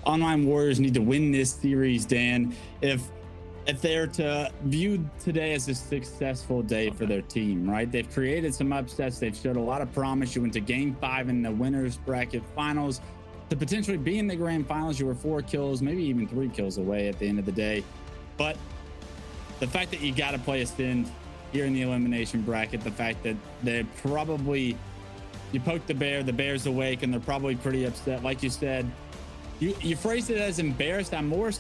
Online Warriors need to win this series, Dan, if they're to view today as a successful day for their team, right? They've created some upsets. They've showed a lot of promise. You went to game 5 in the winners bracket finals to potentially be in the grand finals. You were 4 kills, maybe even 3 kills away at the end of the day. But the fact that you got to play Acend here in the elimination bracket, the fact that they're probably, you poke the bear's awake, and they're probably pretty upset. Like you said, you phrased it as embarrassed. I'm more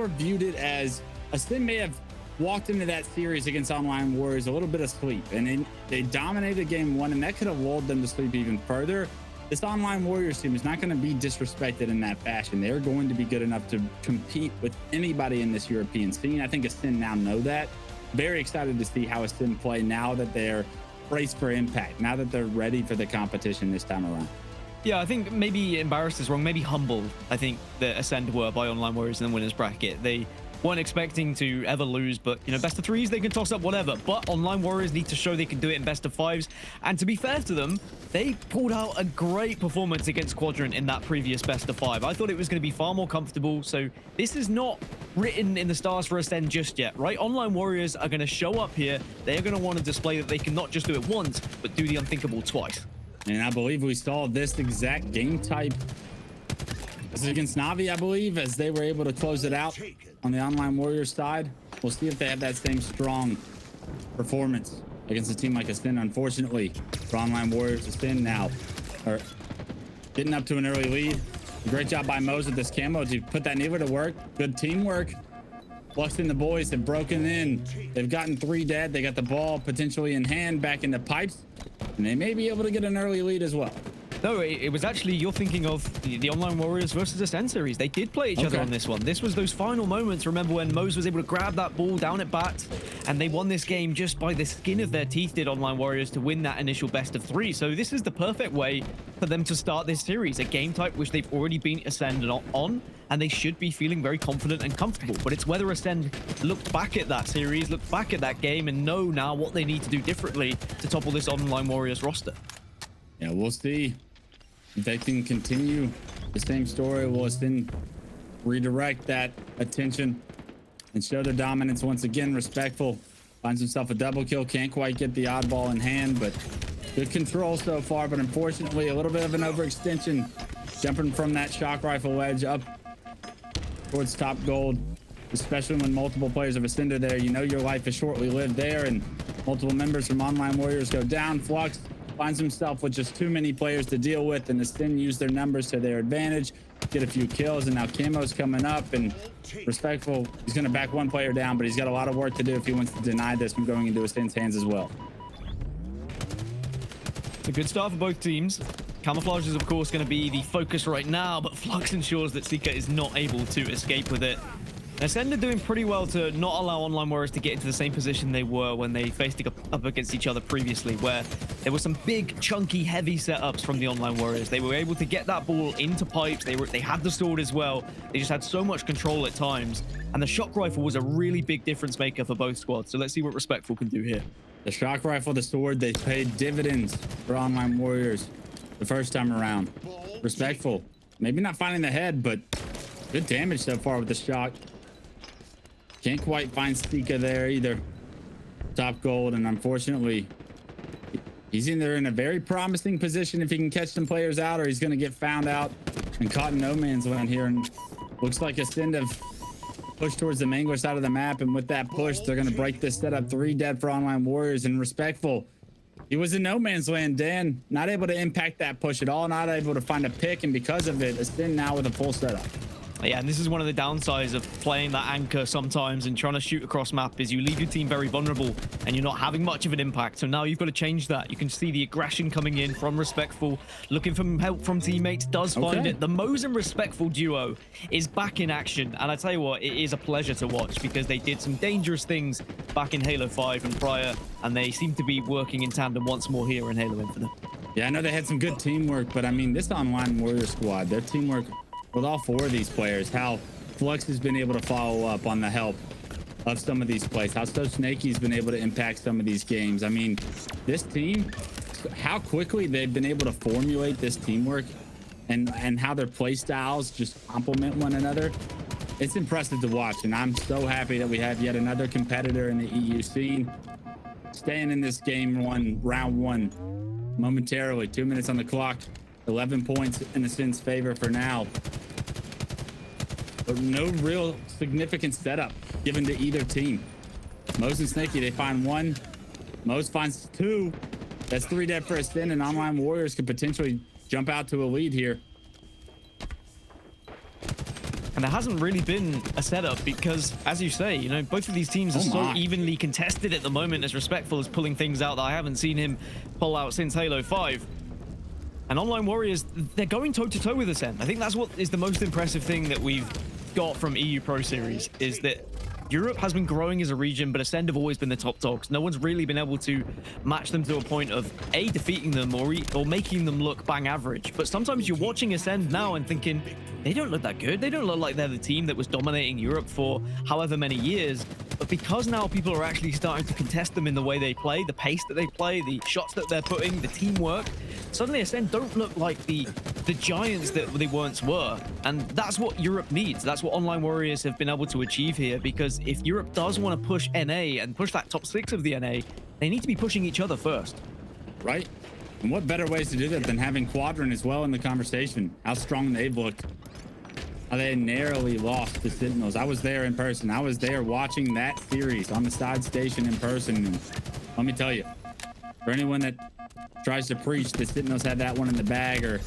viewed it as Acend may have walked into that series against Online Warriors a little bit asleep, and they dominated game 1, and that could have lulled them to sleep even further. This Online Warriors team is not going to be disrespected in that fashion. They're going to be good enough to compete with anybody in this European scene. I think Acend now know that. Very excited to see how Acend play now that they're braced for impact, now that they're ready for the competition this time around. Yeah, I think maybe embarrassed is wrong. Maybe humbled, I think, that Acend were by Online Warriors in the winners bracket. They weren't expecting to ever lose, but, you know, best of 3s, they can toss up whatever. But Online Warriors need to show they can do it in best of 5s. And to be fair to them, they pulled out a great performance against Quadrant in that previous best of 5. I thought it was going to be far more comfortable. So this is not written in the stars for Acend just yet, right? Online Warriors are going to show up here. They are going to want to display that they can not just do it once, but do the unthinkable twice. And I believe we saw this exact game type. This is against Navi, I believe, as they were able to close it out on the Online Warriors side. We'll see if they have that same strong performance against a team like Acend. Unfortunately, for Online Warriors, Acend now are getting up to an early lead. Great job by Mose with this camo to put that needler to work. Good teamwork. Phlux and the boys have broken in. They've gotten 3 dead. They got the ball potentially in hand back into pipes, and they may be able to get an early lead as well. No, it was actually, you're thinking of the Online Warriors versus Acend series. They did play each other on this one. This was those final moments. Remember when Mose was able to grab that ball down at bat, and they won this game just by the skin of their teeth, did Online Warriors, to win that initial best of 3. So this is the perfect way for them to start this series, a game type which they've already been Acend on, and they should be feeling very confident and comfortable. But it's whether Acend looked back at that series, looked back at that game, and know now what they need to do differently to topple this Online Warriors roster. Yeah, we'll see if they can continue the same story. Will Acend redirect that attention and show their dominance once again? Respectful finds himself a double kill, can't quite get the oddball in hand, but good control so far. But unfortunately, a little bit of an overextension, jumping from that shock rifle wedge up towards top gold, especially when multiple players of Acend are there. You know your life is shortly lived there, and multiple members from Online Warriors go down. Phlux finds himself with just too many players to deal with, and Acend use their numbers to their advantage, get a few kills, and now Camo's coming up, and Respectful, he's going to back 1 player down, but he's got a lot of work to do if he wants to deny this from going into Acend's hands as well. It's a good start for both teams. Camouflage is, of course, going to be the focus right now, but Phlux ensures that Sica is not able to escape with it. Acend are doing pretty well to not allow Online Warriors to get into the same position they were when they faced up against each other previously, where there were some big, chunky, heavy setups from the Online Warriors. They were able to get that ball into pipes. They had the sword as well. They just had so much control at times. And the shock rifle was a really big difference maker for both squads. So let's see what Respectful can do here. The shock rifle, the sword, they paid dividends for Online Warriors the first time around. Respectful, maybe not finding the head, but good damage so far with the shock. Can't quite find Sica there either. Top gold, and unfortunately, he's either in a very promising position if he can catch some players out, or he's going to get found out and caught in no man's land here. And looks like Acend have pushed towards the Mangler side of the map, and with that push, they're going to break this setup. 3 dead for Online Warriors, and Respectful, he was in no man's land, Dan. Not able to impact that push at all, not able to find a pick, and because of it, Acend now with a full setup. Yeah, and this is one of the downsides of playing that anchor sometimes and trying to shoot across map, is you leave your team very vulnerable and you're not having much of an impact. So now you've got to change that. You can see the aggression coming in from Respectful, looking for help from teammates, does find it. The Mose and Respectful duo is back in action, and I tell you what, it is a pleasure to watch because they did some dangerous things back in Halo 5 and prior, and they seem to be working in tandem once more here in Halo Infinite. Yeah, I know they had some good teamwork, but I mean, this Online Warrior squad, their teamwork with all 4 of these players, how Phlux has been able to follow up on the help of some of these plays, how Snakey's been able to impact some of these games. I mean, this team, how quickly they've been able to formulate this teamwork and how their play styles just complement one another. It's impressive to watch, and I'm so happy that we have yet another competitor in the EU scene staying in this round one momentarily. 2 minutes on the clock, 11 points in Acend's favor for now, but no real significant setup given to either team. Mose and Snakey, they find one. Mose finds two. That's 3 dead for Acend, and Online Warriors could potentially jump out to a lead here. And there hasn't really been a setup because, as you say, you know, both of these teams are so evenly contested at the moment, as Respectful is pulling things out that I haven't seen him pull out since Halo 5. And Online Warriors, they're going toe-to-toe with Acend. I think that's what is the most impressive thing that we've got from EU Pro Series, is that Europe has been growing as a region, but Acend have always been the top dogs. No one's really been able to match them to a point of A, defeating them or making them look bang average. But sometimes you're watching Acend now and thinking, they don't look that good. They don't look like they're the team that was dominating Europe for however many years. But because now people are actually starting to contest them in the way they play, the pace that they play, the shots that they're putting, the teamwork, suddenly Acend don't look like the giants that they once were. And that's what Europe needs. That's what Online Warriors have been able to achieve here, because if Europe does want to push NA and push that top 6 of the NA, they need to be pushing each other first. Right? And what better ways to do that than having Quadrant as well in the conversation? How strong they've looked. How they narrowly lost to Sentinels. I was there in person. I was there watching that series on the side station in person. And let me tell you, for anyone that tries to preach that Sentinels had that one in the bag, or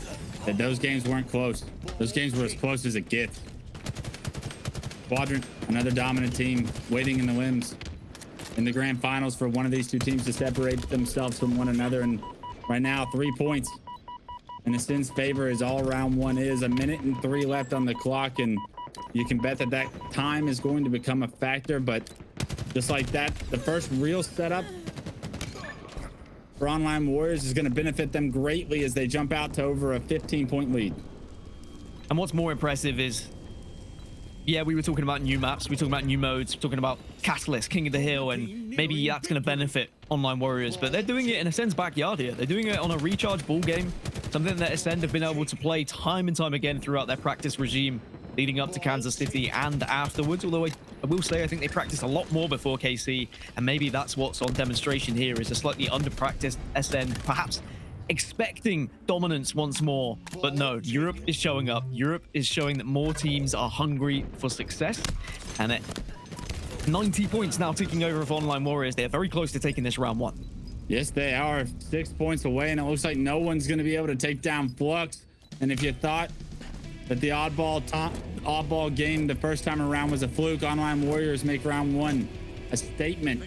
that those games weren't close, those games were as close as it gets. Quadrant, another dominant team, waiting in the limbs in the grand finals for one of these two teams to separate themselves from one another. And right now, 3 points in Acend's favor is all round one is. 1 minute and 3 left on the clock, and you can bet that that time is going to become a factor. But just like that, the first real setup for Online Warriors is going to benefit them greatly as they jump out to over a 15-point lead. And what's more impressive is, yeah, we were talking about new maps, we were talking about new modes, we're talking about Catalyst, King of the Hill, and maybe that's going to benefit Online Warriors, but they're doing it in Acend's backyard here. They're doing it on a recharge ball game, something that Acend have been able to play time and time again throughout their practice regime leading up to Kansas City and afterwards. Although I will say I think they practiced a lot more before KC, and maybe that's what's on demonstration here, is a slightly under-practiced Acend, perhaps expecting dominance once more. But no, Europe is showing up. Europe is showing that more teams are hungry for success, and at 90 points now ticking over for Online Warriors, they're very close to taking this round one. Yes, they are 6 points away, and it looks like no one's going to be able to take down Phlux. And if you thought that the oddball game the first time around was a fluke, Online Warriors make round one a statement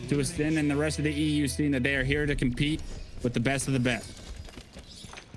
to Acend and the rest of the EU scene that they are here to compete with the best of the best.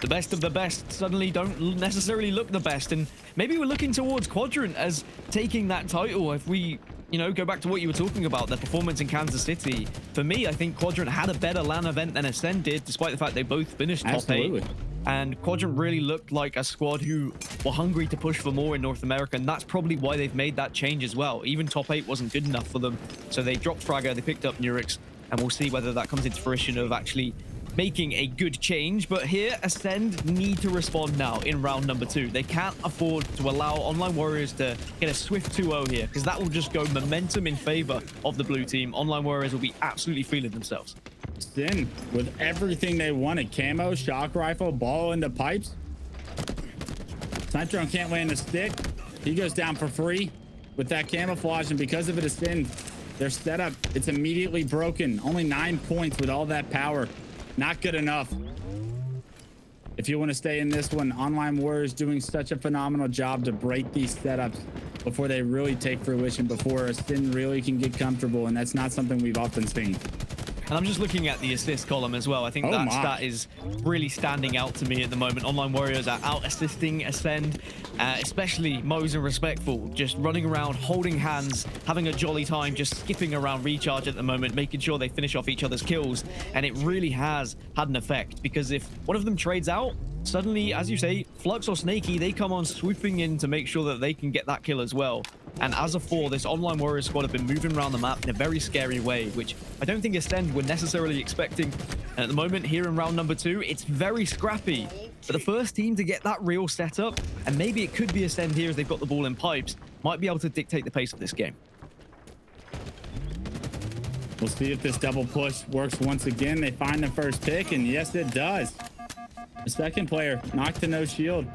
The best of the best suddenly don't necessarily look the best, and maybe we're looking towards Quadrant as taking that title. If we, you know, go back to what you were talking about, the performance in Kansas City, for me, I think Quadrant had a better LAN event than Acend did, despite the fact they both finished top 8. And Quadrant really looked like a squad who were hungry to push for more in North America, and that's probably why they've made that change as well. Even top 8 wasn't good enough for them, so they dropped Fragger, they picked up Nurix, and we'll see whether that comes into fruition of actually making a good change. But here, Acend need to respond now in round number 2. They can't afford to allow Online Warriors to get a swift 2-0 here, because that will just go momentum in favor of the blue team. Online Warriors will be absolutely feeling themselves. Acend with everything they wanted: camo, shock rifle, ball into pipes. Snipedrone can't land a stick. He goes down for free with that camouflage, and because of it, Acend, their setup, it's immediately broken. Only 9 points with all that power. Not good enough. If you want to stay in this one, Online Warriors doing such a phenomenal job to break these setups before they really take fruition, before Acend really can get comfortable, and that's not something we've often seen. And I'm just looking at the assist column as well. I think that stat is really standing out to me at the moment. Online Warriors are out assisting Acend, especially Mose and Respectful, just running around, holding hands, having a jolly time, just skipping around recharge at the moment, making sure they finish off each other's kills. And it really has had an effect, because if one of them trades out, suddenly, as you say, Phlux or Snakey, they come on swooping in to make sure that they can get that kill as well. And as a 4, this Online Warriors squad have been moving around the map in a very scary way, which I don't think Acend were necessarily expecting. And at the moment, here in round number 2, it's very scrappy. But the first team to get that real setup, and maybe it could be Acend here as they've got the ball in pipes, might be able to dictate the pace of this game. We'll see if this double push works once again. They find the first pick, and yes, it does. The second player knocked to no shield.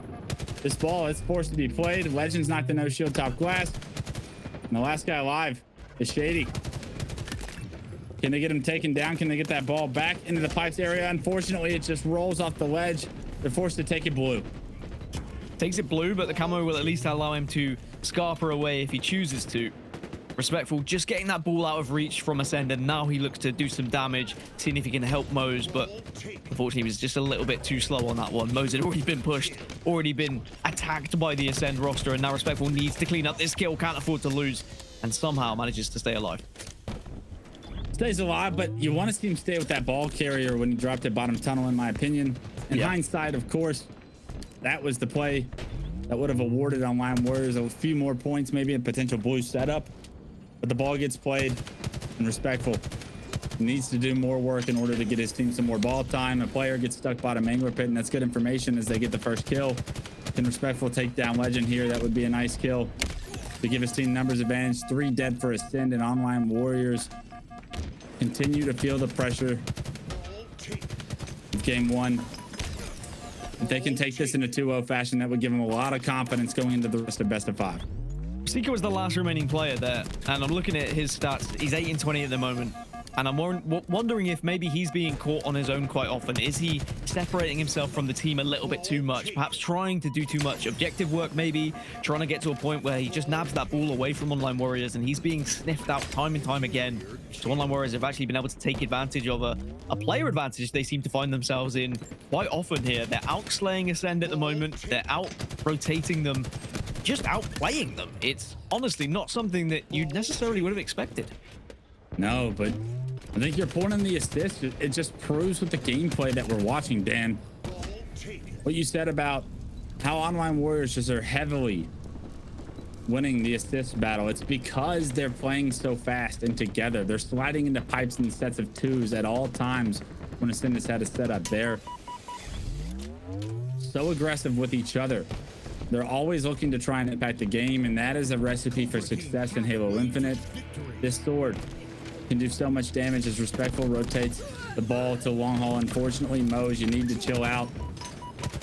This ball is forced to be played. Legends knocked to no shield top glass. And the last guy alive is Shaady. Can they get him taken down? Can they get that ball back into the pipes area? Unfortunately, it just rolls off the ledge. They're forced to take it blue. Takes it blue, but the camo will at least allow him to scarper away if he chooses to. Respectful, just getting that ball out of reach from Acend, and now he looks to do some damage, seeing if he can help Mose, but unfortunately he was just a little bit too slow on that one. Mose had already been pushed, already been attacked by the Acend roster, and now Respectful needs to clean up this kill, can't afford to lose, and somehow manages to stay alive. Stays alive, but you want to see him stay with that ball carrier when he dropped at bottom tunnel, in my opinion. In hindsight, of course, that was the play that would have awarded Online Warriors a few more points, maybe a potential blue setup. But the ball gets played, and Respectful needs to do more work in order to get his team some more ball time. A player gets stuck bottom angler pit, and that's good information as they get the first kill. Can Respectful take down Legend here? That would be a nice kill to give his team numbers advantage. 3 dead for Acend, and Online Warriors continue to feel the pressure of game 1. If they can take this in a 2-0 fashion, that would give them a lot of confidence going into the rest of best of 5. Sica was the last remaining player there, and I'm looking at his stats. He's 8-20 at the moment, and I'm wondering if maybe he's being caught on his own quite often. Is he separating himself from the team a little bit too much? Perhaps trying to do too much objective work, maybe trying to get to a point where he just nabs that ball away from Online Warriors, and he's being sniffed out time and time again. So Online Warriors have actually been able to take advantage of a player advantage they seem to find themselves in quite often here. They're outslaying Acend at the moment. They're out-rotating them, just outplaying them. It's honestly not something that you necessarily would have expected. No, but I think your point on the assist, it just proves with the gameplay that we're watching, Dan. What you said about how Online Warriors just are heavily winning the assist battle. It's because they're playing so fast and together. They're sliding into pipes in sets of 2s at all times when Acend has had a setup. They're so aggressive with each other. They're always looking to try and impact the game, and that is a recipe for success in Halo Infinite. This sword can do so much damage as Respectful rotates the ball to long haul. Unfortunately, Mose, you need to chill out.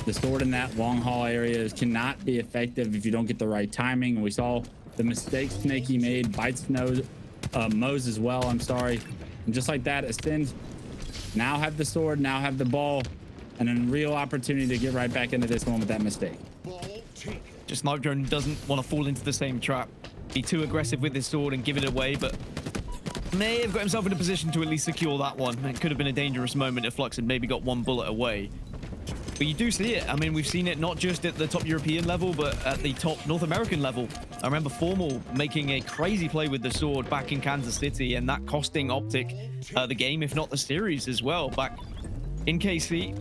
The sword in that long haul area cannot be effective if you don't get the right timing. We saw the mistake Snakey made, bites Mose as well, I'm sorry. And just like that, Acend now have the sword, now have the ball, and a real opportunity to get right back into this one with that mistake. Just Snipedrone doesn't want to fall into the same trap. Be too aggressive with his sword and give it away, but may have got himself in a position to at least secure that one. It could have been a dangerous moment if Phlux had maybe got 1 bullet away. But you do see it. I mean, we've seen it not just at the top European level, but at the top North American level. I remember Formal making a crazy play with the sword back in Kansas City, and that costing Optic the game, if not the series as well, back in KC.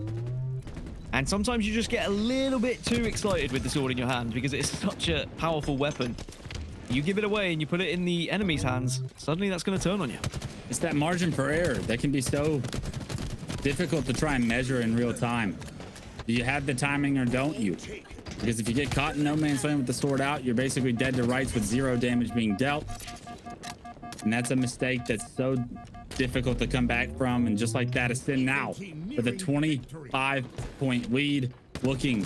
And sometimes you just get a little bit too excited with the sword in your hand because it's such a powerful weapon. You give it away and you put it in the enemy's hands, suddenly that's going to turn on you. It's that margin for error that can be so difficult to try and measure in real time. Do you have the timing or don't you? Because if you get caught in no man's land with the sword out, you're basically dead to rights with 0 damage being dealt. And that's a mistake that's so difficult to come back from. And just like that, Acend now with a 25-point lead, looking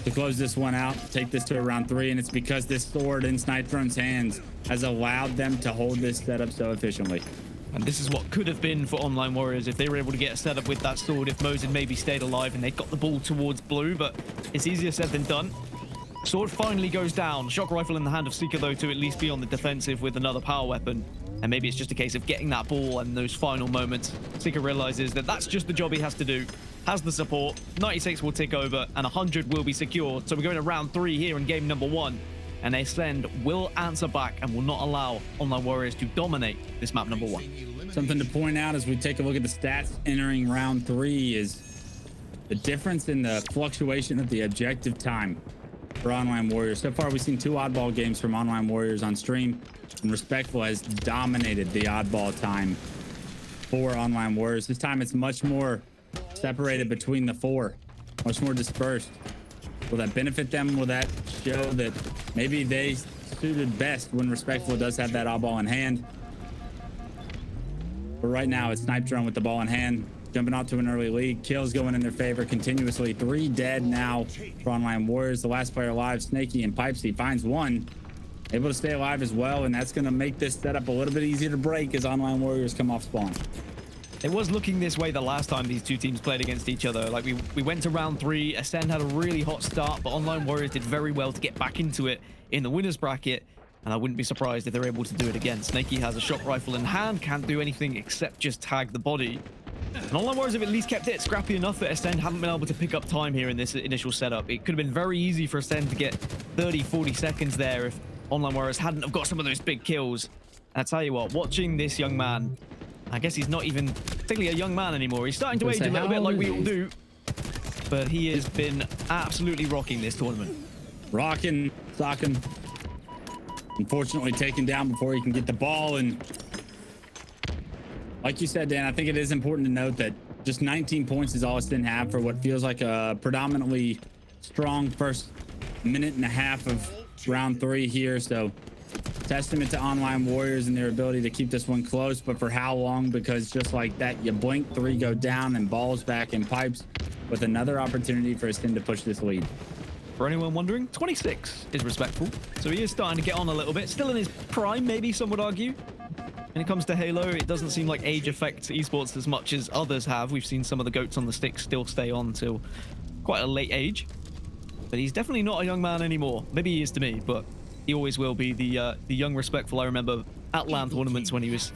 to close this one out, take this to a round 3. And it's because this sword in Snipedrone's hands has allowed them to hold this setup so efficiently. And this is what could have been for Online Warriors if they were able to get a setup with that sword, if Mose had maybe stayed alive and they got the ball towards blue, but it's easier said than done. Sword finally goes down. Shock rifle in the hand of Sica, though, to at least be on the defensive with another power weapon. And maybe it's just a case of getting that ball and those final moments. Sica realizes that that's just the job he has to do. Has the support. 96 will tick over and 100 will be secured. So we're going to round 3 here in game number 1. And Acend will answer back and will not allow Online Warriors to dominate this map number 1. Something to point out as we take a look at the stats entering round 3 is the difference in the fluctuation of the objective time for Online Warriors. So far, we've seen 2 oddball games from Online Warriors on stream, and Respectful has dominated the oddball time for Online Warriors. This time, it's much more separated between the 4. much more dispersed. Will that benefit them? Will that show that maybe they suited best when Respectful does have that oddball in hand? But right now, it's Snipedrone with the ball in hand, jumping out to an early lead. Kills going in their favor continuously. 3 dead now for Online Warriors. The last player alive, Snakey and Pipes. He finds one, able to stay alive as well, and that's going to make this setup a little bit easier to break as Online Warriors come off spawn. It was looking this way the last time these two teams played against each other. Like we went to round 3. Acend had a really hot start, but Online Warriors did very well to get back into it in the winners bracket. And I wouldn't be surprised if they're able to do it again. Snakey has a shock rifle in hand, can't do anything except just tag the body. And Online Warriors have at least kept it scrappy enough that Acend haven't been able to pick up time here in this initial setup. It could have been very easy for Acend to get 30, 40 seconds there if Online Warriors hadn't have got some of those big kills. And I tell you what, watching this young man, I guess he's not even particularly a young man anymore. He's starting to age a little bit like we all do. But he has been absolutely rocking this tournament. Rocking, socking. Unfortunately taken down before he can get the ball. And like you said, Dan, I think it is important to note that just 19 points is all Acend have for what feels like a predominantly strong first minute and a half of round 3 here. So testament to Online Warriors and their ability to keep this one close, but for how long? Because just like that, you blink, 3 go down, and balls back in Pipes with another opportunity for Acend to push this lead. For anyone wondering, 26 is Respectful, so he is starting to get on a little bit. Still in his prime, maybe some would argue. When it comes to Halo, it doesn't seem like age affects esports as much as others have. We've seen some of the goats on the stick still stay on till quite a late age, but he's definitely not a young man anymore. Maybe he is to me, but he always will be the young Respectful I remember at LAN tournaments when he was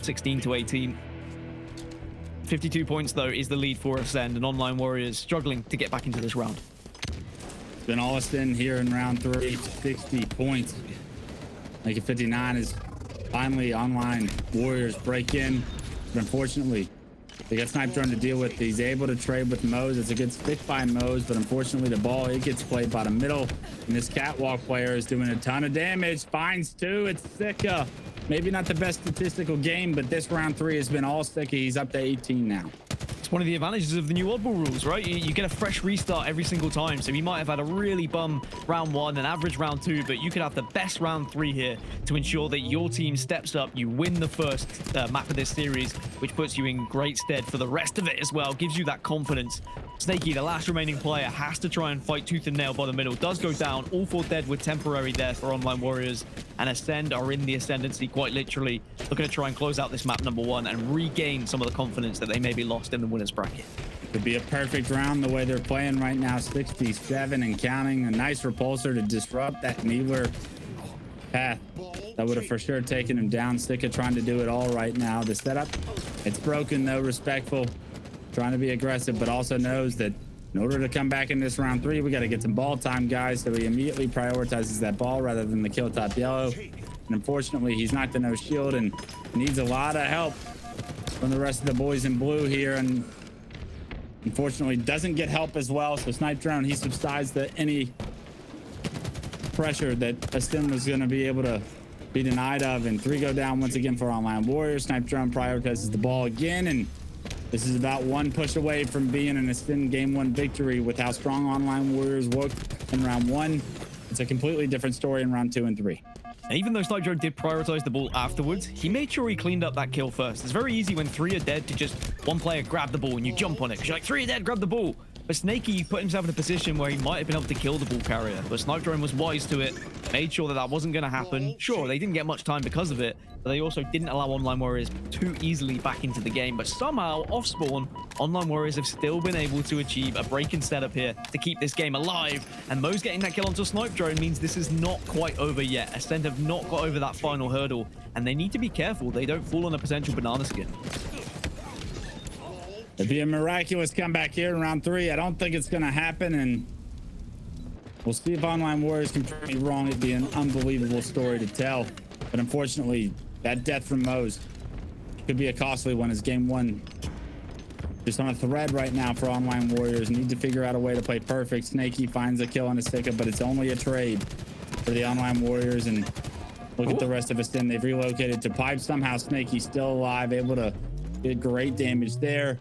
16 to 18. 52 points, though, is the lead for Acend, and Online Warriors struggling to get back into this round. It's been all Acend here in round 3, 60 points. Make it 59 is finally Online Warriors break in. But unfortunately, they got Snipedrone to deal with. He's able to trade with Mose. It's a good stick by Mose, but unfortunately the ball, it gets played by the middle. And this catwalk player is doing a ton of damage. Finds 2. It's Sica. Maybe not the best statistical game, but this round 3 has been all Sica. He's up to 18 now. One of the advantages of the new Oddball rules, right? You get a fresh restart every single time. So he might have had a really bum round 1, an average round 2, but you could have the best round 3 here to ensure that your team steps up. You win the first map of this series, which puts you in great stead for the rest of it as well. Gives you that confidence. Snakey, the last remaining player, has to try and fight tooth and nail by the middle. Does go down. All 4 dead with temporary death for Online Warriors. And Acend are in the ascendancy, quite literally. Looking to try and close out this map number 1 and regain some of the confidence that they maybe lost in the winners bracket. Could be a perfect round the way they're playing right now. 67 and counting. A nice repulsor to disrupt that Needler path. That would have for sure taken him down. Sica trying to do it all right now. The setup, it's broken though. Respectful. Trying to be aggressive, but also knows that in order to come back in this round 3, we got to get some ball time, guys. So he immediately prioritizes that ball rather than the kill top yellow. And unfortunately, he's knocked to no shield and needs a lot of help from the rest of the boys in blue here. And unfortunately, doesn't get help as well. So Snipedrone, he subsides to any pressure that Acend was going to be able to be denied of. And 3 go down once again for Online Warriors. Snipedrone prioritizes the ball again, and this is about 1 push away from being an Acend game 1 victory. With how strong Online Warriors worked in round 1, it's a completely different story in round 2 and 3. Even though Snipedrone did prioritize the ball afterwards, he made sure he cleaned up that kill first. It's very easy when 3 are dead to just one player grab the ball and you jump on it. Because you're like, 3 are dead, grab the ball. But Snakey put himself in a position where he might have been able to kill the ball carrier. But Snipedrone was wise to it, made sure that that wasn't going to happen. Sure, they didn't get much time because of it, but they also didn't allow Online Warriors too easily back into the game. But somehow, off spawn, Online Warriors have still been able to achieve a break in setup here to keep this game alive. And Mose getting that kill onto Snipedrone means this is not quite over yet. Acend have not got over that final hurdle, and they need to be careful they don't fall on a potential banana skin. It'd be a miraculous comeback here in round 3. I don't think it's going to happen, and we'll see if Online Warriors can prove me wrong. It'd be an unbelievable story to tell. But unfortunately, that death from Mose could be a costly one, as game 1 just on a thread right now for Online Warriors. Need to figure out a way to play perfect. Snakey finds a kill on a Sica, but it's only a trade for the Online Warriors. And look at the rest of Acend. They've relocated to Pipe. Somehow Snakey still alive, able to get great damage there.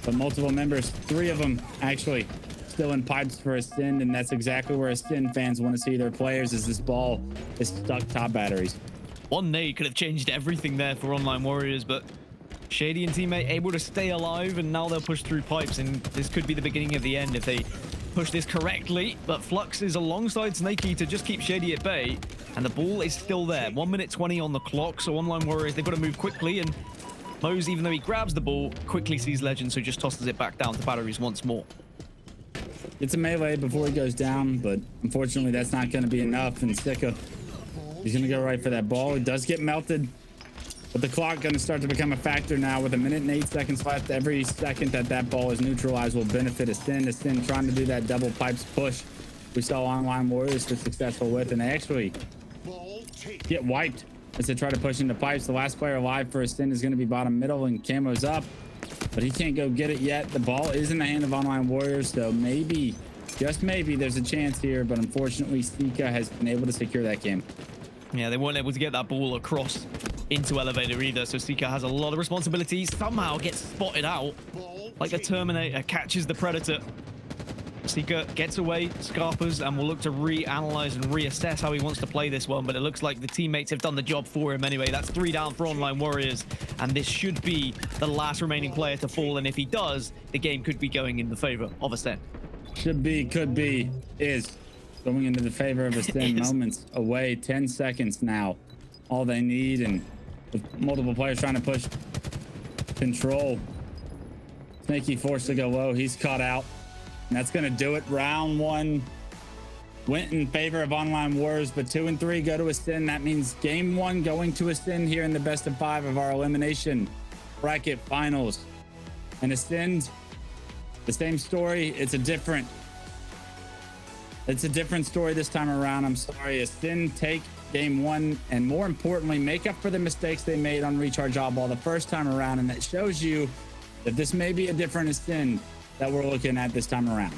But multiple members, 3 of them actually still in pipes for Acend, and that's exactly where Acend fans want to see their players, as this ball is stuck top batteries. One nade could have changed everything there for Online Warriors, but Shaady and teammate able to stay alive, and now they'll push through pipes, and this could be the beginning of the end if they push this correctly. But phlux is alongside Snakey to just keep Shaady at bay, and the ball is still there. 1 minute 20 on the clock, so Online Warriors, they've got to move quickly, and Mose, even though he grabs the ball, quickly sees Lqgend, so just tosses it back down to batteries once more. It's a melee before he goes down, but unfortunately that's not going to be enough, and Sica, he's going to go right for that ball. He does get melted, but the clock going to start to become a factor now with 1 minute and 8 seconds left. Every second that that ball is neutralized will benefit Acend. Acend trying to do that double pipes push we saw Online Warriors was successful with, and they actually get wiped as they try to push into pipes. The last player alive for Acend is going to be bottom middle, and Camo's up, but he can't go get it yet. The ball is in the hand of Online Warriors, so maybe, just maybe, there's a chance here, but unfortunately Sica has been able to secure that game. Yeah, they weren't able to get that ball across into elevator either, so Sica has a lot of responsibility. Somehow gets spotted out like the Terminator catches the Predator. Sica gets away, Scarpers, and will look to reanalyze and reassess how he wants to play this one, but it looks like the teammates have done the job for him anyway. That's 3 down for Online Warriors, and this should be the last remaining player to fall, and if he does, the game could be going in the favor of Acend. Should be, could be, is going into the favor of Acend. Moments away, 10 seconds now, all they need, and with multiple players trying to push control. Snakey forced to go low, he's caught out, and that's gonna do it. Round 1 went in favor of Online Warriors, but 2 and 3 go to Acend. That means game 1 going to Acend here in the best of 5 of our elimination bracket finals. And Acend, the same story. It's a different story this time around. I'm sorry. Acend take game 1, and more importantly, make up for the mistakes they made on Recharge Oddball the first time around, and that shows you that this may be a different Acend that we're looking at this time around.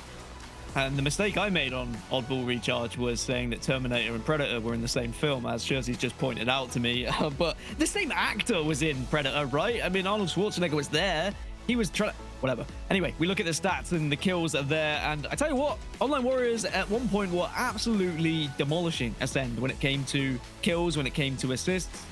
And the mistake I made on Oddball Recharge was saying that Terminator and Predator were in the same film, as Jersey's just pointed out to me. But the same actor was in Predator, right? I mean, Arnold Schwarzenegger was there. He was trying to... Whatever. Anyway, we look at the stats and the kills are there, and I tell you what, Online Warriors at one point were absolutely demolishing Acend when it came to kills, when it came to assists.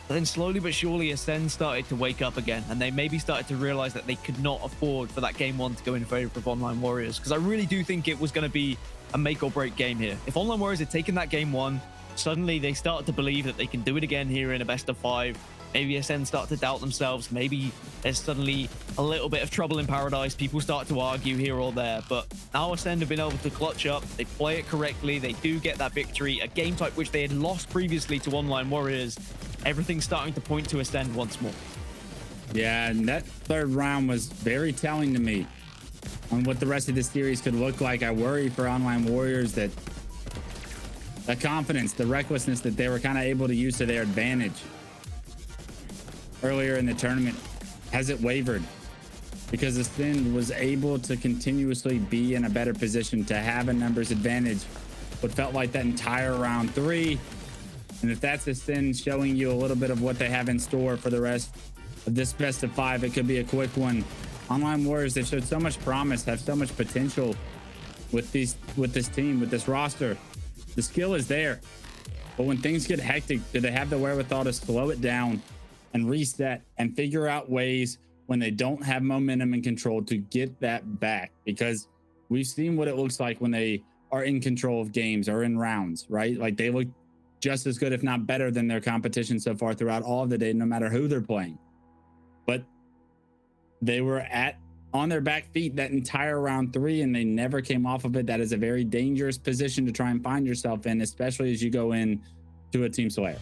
But then slowly but surely, Acend started to wake up again, and they maybe started to realize that they could not afford for that game 1 to go in favor of Online Warriors, because I really do think it was going to be a make or break game here. If Online Warriors had taken that game 1, suddenly they started to believe that they can do it again here in a best of 5. Maybe Acend start to doubt themselves. Maybe there's suddenly a little bit of trouble in paradise. People start to argue here or there. But now Acend have been able to clutch up. They play it correctly. They do get that victory. A game type which they had lost previously to Online Warriors. Everything's starting to point to Acend once more. Yeah, and that third round was very telling to me on what the rest of this series could look like. I worry for Online Warriors that the confidence, the recklessness that they were kind of able to use to their advantage earlier in the tournament, has it wavered? Because Acend was able to continuously be in a better position to have a numbers advantage, what felt like that entire round 3. And if that's Acend showing you a little bit of what they have in store for the rest of this best of 5, it could be a quick one. Online Warriors, they've showed so much promise, have so much potential with this team, with this roster. The skill is there, but when things get hectic, do they have the wherewithal to slow it down and reset and figure out ways when they don't have momentum and control to get that back? Because we've seen what it looks like when they are in control of games or in rounds, right? Like, they look just as good, if not better, than their competition so far throughout all of the day, no matter who they're playing. But they were on their back feet that entire round 3, and they never came off of it. That is a very dangerous position to try and find yourself in, especially as you go in to a team slayer.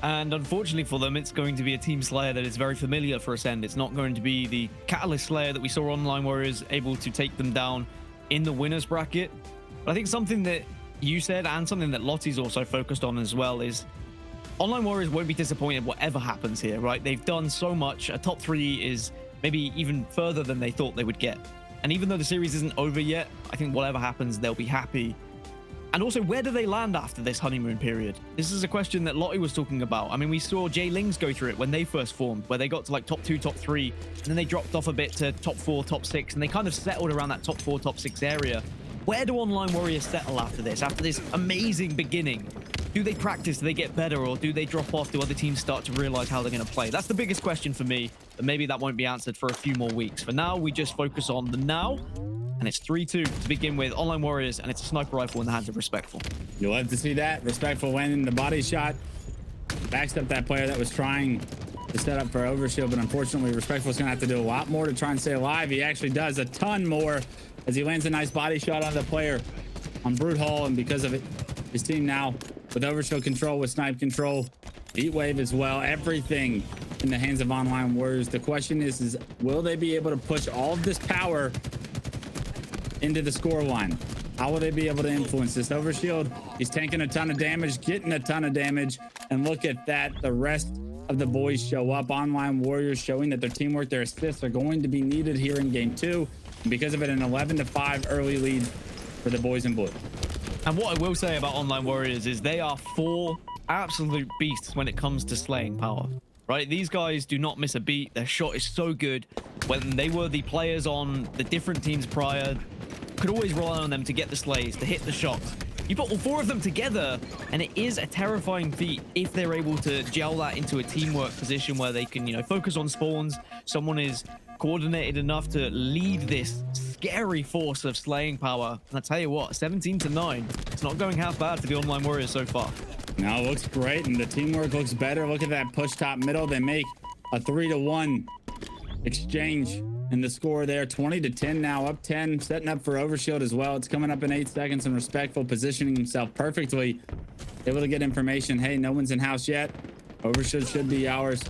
And unfortunately for them, it's going to be a team slayer that is very familiar for Acend. It's not going to be the Catalyst slayer that we saw Online Warriors able to take them down in the winners bracket. But I think something that you said, and something that Lottie's also focused on as well, is Online Warriors won't be disappointed whatever happens here, right? They've done so much. A top 3 is maybe even further than they thought they would get. And even though the series isn't over yet, I think whatever happens, they'll be happy And also, where do they land after this honeymoon period? This is a question that Lottie was talking about. I mean, we saw Lqgend go through it when they first formed, where they got to like top 2, top 3, and then they dropped off a bit to top 4, top 6, and they kind of settled around that top 4, top 6 area. Where do Online Warriors settle after this amazing beginning? Do they practice? Do they get better? Or do they drop off? Do other teams start to realize how they're going to play? That's the biggest question for me, but maybe that won't be answered for a few more weeks. For now, we just focus on the now. And it's 3-2 to begin with. Online Warriors, and it's a sniper rifle in the hands of Respectful. You'll have to see that. Respectful winning the body shot. Backs up that player that was trying to set up for overshield, but unfortunately, Respectful's going to have to do a lot more to try and stay alive. He actually does a ton more as he lands a nice body shot on the player on Brute Hall, and because of it, his team now with overshield control, with snipe control, heat wave as well, everything in the hands of Online Warriors. The question is will they be able to push all of this power into the score line? How will they be able to influence this overshield? He's tanking a ton of damage, getting a ton of damage, and look at that. The rest of the boys show up. Online Warriors showing that their teamwork, their assists are going to be needed here in game 2, and because of it, an 11-5 early lead for the boys in blue. And what I will say about Online Warriors is they are 4 absolute beasts when it comes to slaying power. Right, these guys do not miss a beat. Their shot is so good. When they were the players on the different teams prior, could always rely on them to get the slays, to hit the shots. You put all 4 of them together, and it is a terrifying feat if they're able to gel that into a teamwork position where they can, you know, focus on spawns. Someone is coordinated enough to lead this scary force of slaying power. And I tell you what, 17-9. It's not going half bad for the Online Warriors so far. No, it looks great, and the teamwork looks better. Look at that push top middle. They make a 3-1 exchange in the score there. 20-10 now, up 10, setting up for overshield as well. It's coming up in 8 seconds, and Respectful positioning himself perfectly, able to get information. Hey, no one's in house yet. Overshield should be ours.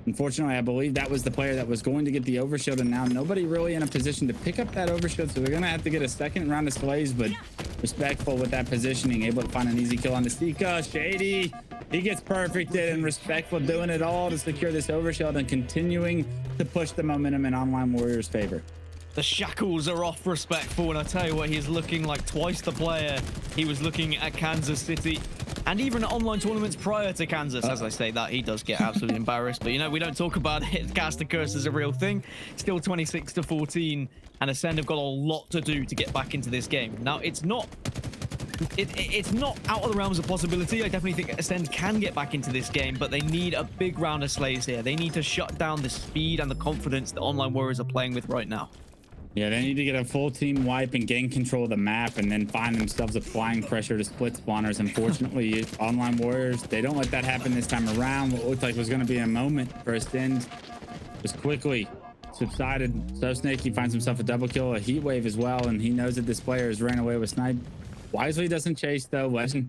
Unfortunately, I believe that was the player that was going to get the overshield, and now nobody really in a position to pick up that overshield, so they're going to have to get a second round of slays, but Respectful with that positioning, able to find an easy kill on the Sica. Shaady, he gets perfected, and Respectful doing it all to secure this overshield and continuing to push the momentum in Online Warriors' favor. The shackles are off Respectful, and I tell you what, he's looking like twice the player he was looking at Kansas City. And even at online tournaments prior to Kansas, as I say that, he does get absolutely embarrassed. But, you know, we don't talk about it. Caster curse is a real thing. Still 26-14, and Acend have got a lot to do to get back into this game. Now, it's not out of the realms of possibility. I definitely think Acend can get back into this game, but they need a big round of slays here. They need to shut down the speed and the confidence that Online Warriors are playing with right now. Yeah, they need to get a full team wipe and gain control of the map and then find themselves applying pressure to split spawners. Unfortunately, Online Warriors, they don't let that happen this time around. What looked like was going to be a moment for Acend was quickly subsided. So Snakey finds himself a double kill, a heat wave as well, and he knows that this player has ran away with Snipe. Wisely doesn't chase though. Lqgend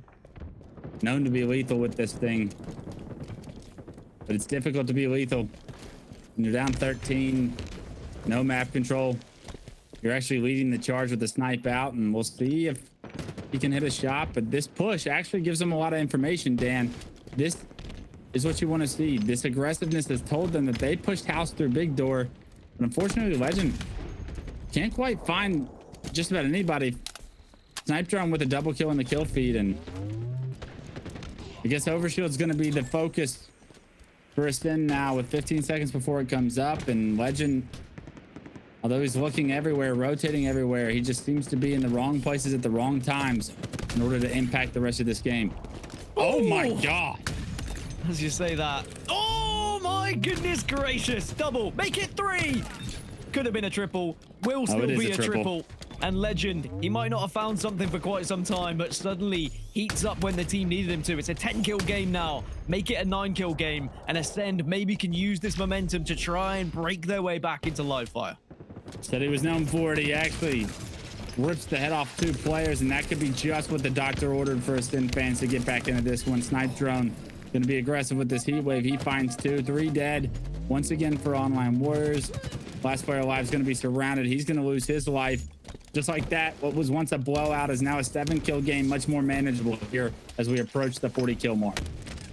known to be lethal with this thing, but it's difficult to be lethal when you're down 13, no map control. You're actually leading the charge with the snipe out, and we'll see if he can hit a shot. But this push actually gives them a lot of information, Dan. This is what you want to see. This aggressiveness has told them that they pushed house through big door, but unfortunately Lqgend can't quite find just about anybody. Snipedrone with a double kill in the kill feed, and I guess overshield is going to be the focus for Acend now with 15 seconds before it comes up. And Lqgend, although he's looking everywhere, rotating everywhere, he just seems to be in the wrong places at the wrong times in order to impact the rest of this game. Oh my God. As you say that. Oh my goodness gracious. Double. Make it 3. Could have been a triple. Will still be a triple. And Lqgend, he might not have found something for quite some time, but suddenly heats up when the team needed him to. It's a 10-kill game now. Make it a 9-kill game. And Acend maybe can use this momentum to try and break their way back into live fire. Said he was known for it. He actually rips the head off 2 players, and that could be just what the doctor ordered for Acend fans to get back into this one. Snipedrone going to be aggressive with this heat wave. He finds 2, 3 dead. Once again for Online Warriors. Last player alive is going to be surrounded. He's going to lose his life. Just like that, what was once a blowout is now a 7-kill game, much more manageable here as we approach the 40-kill mark.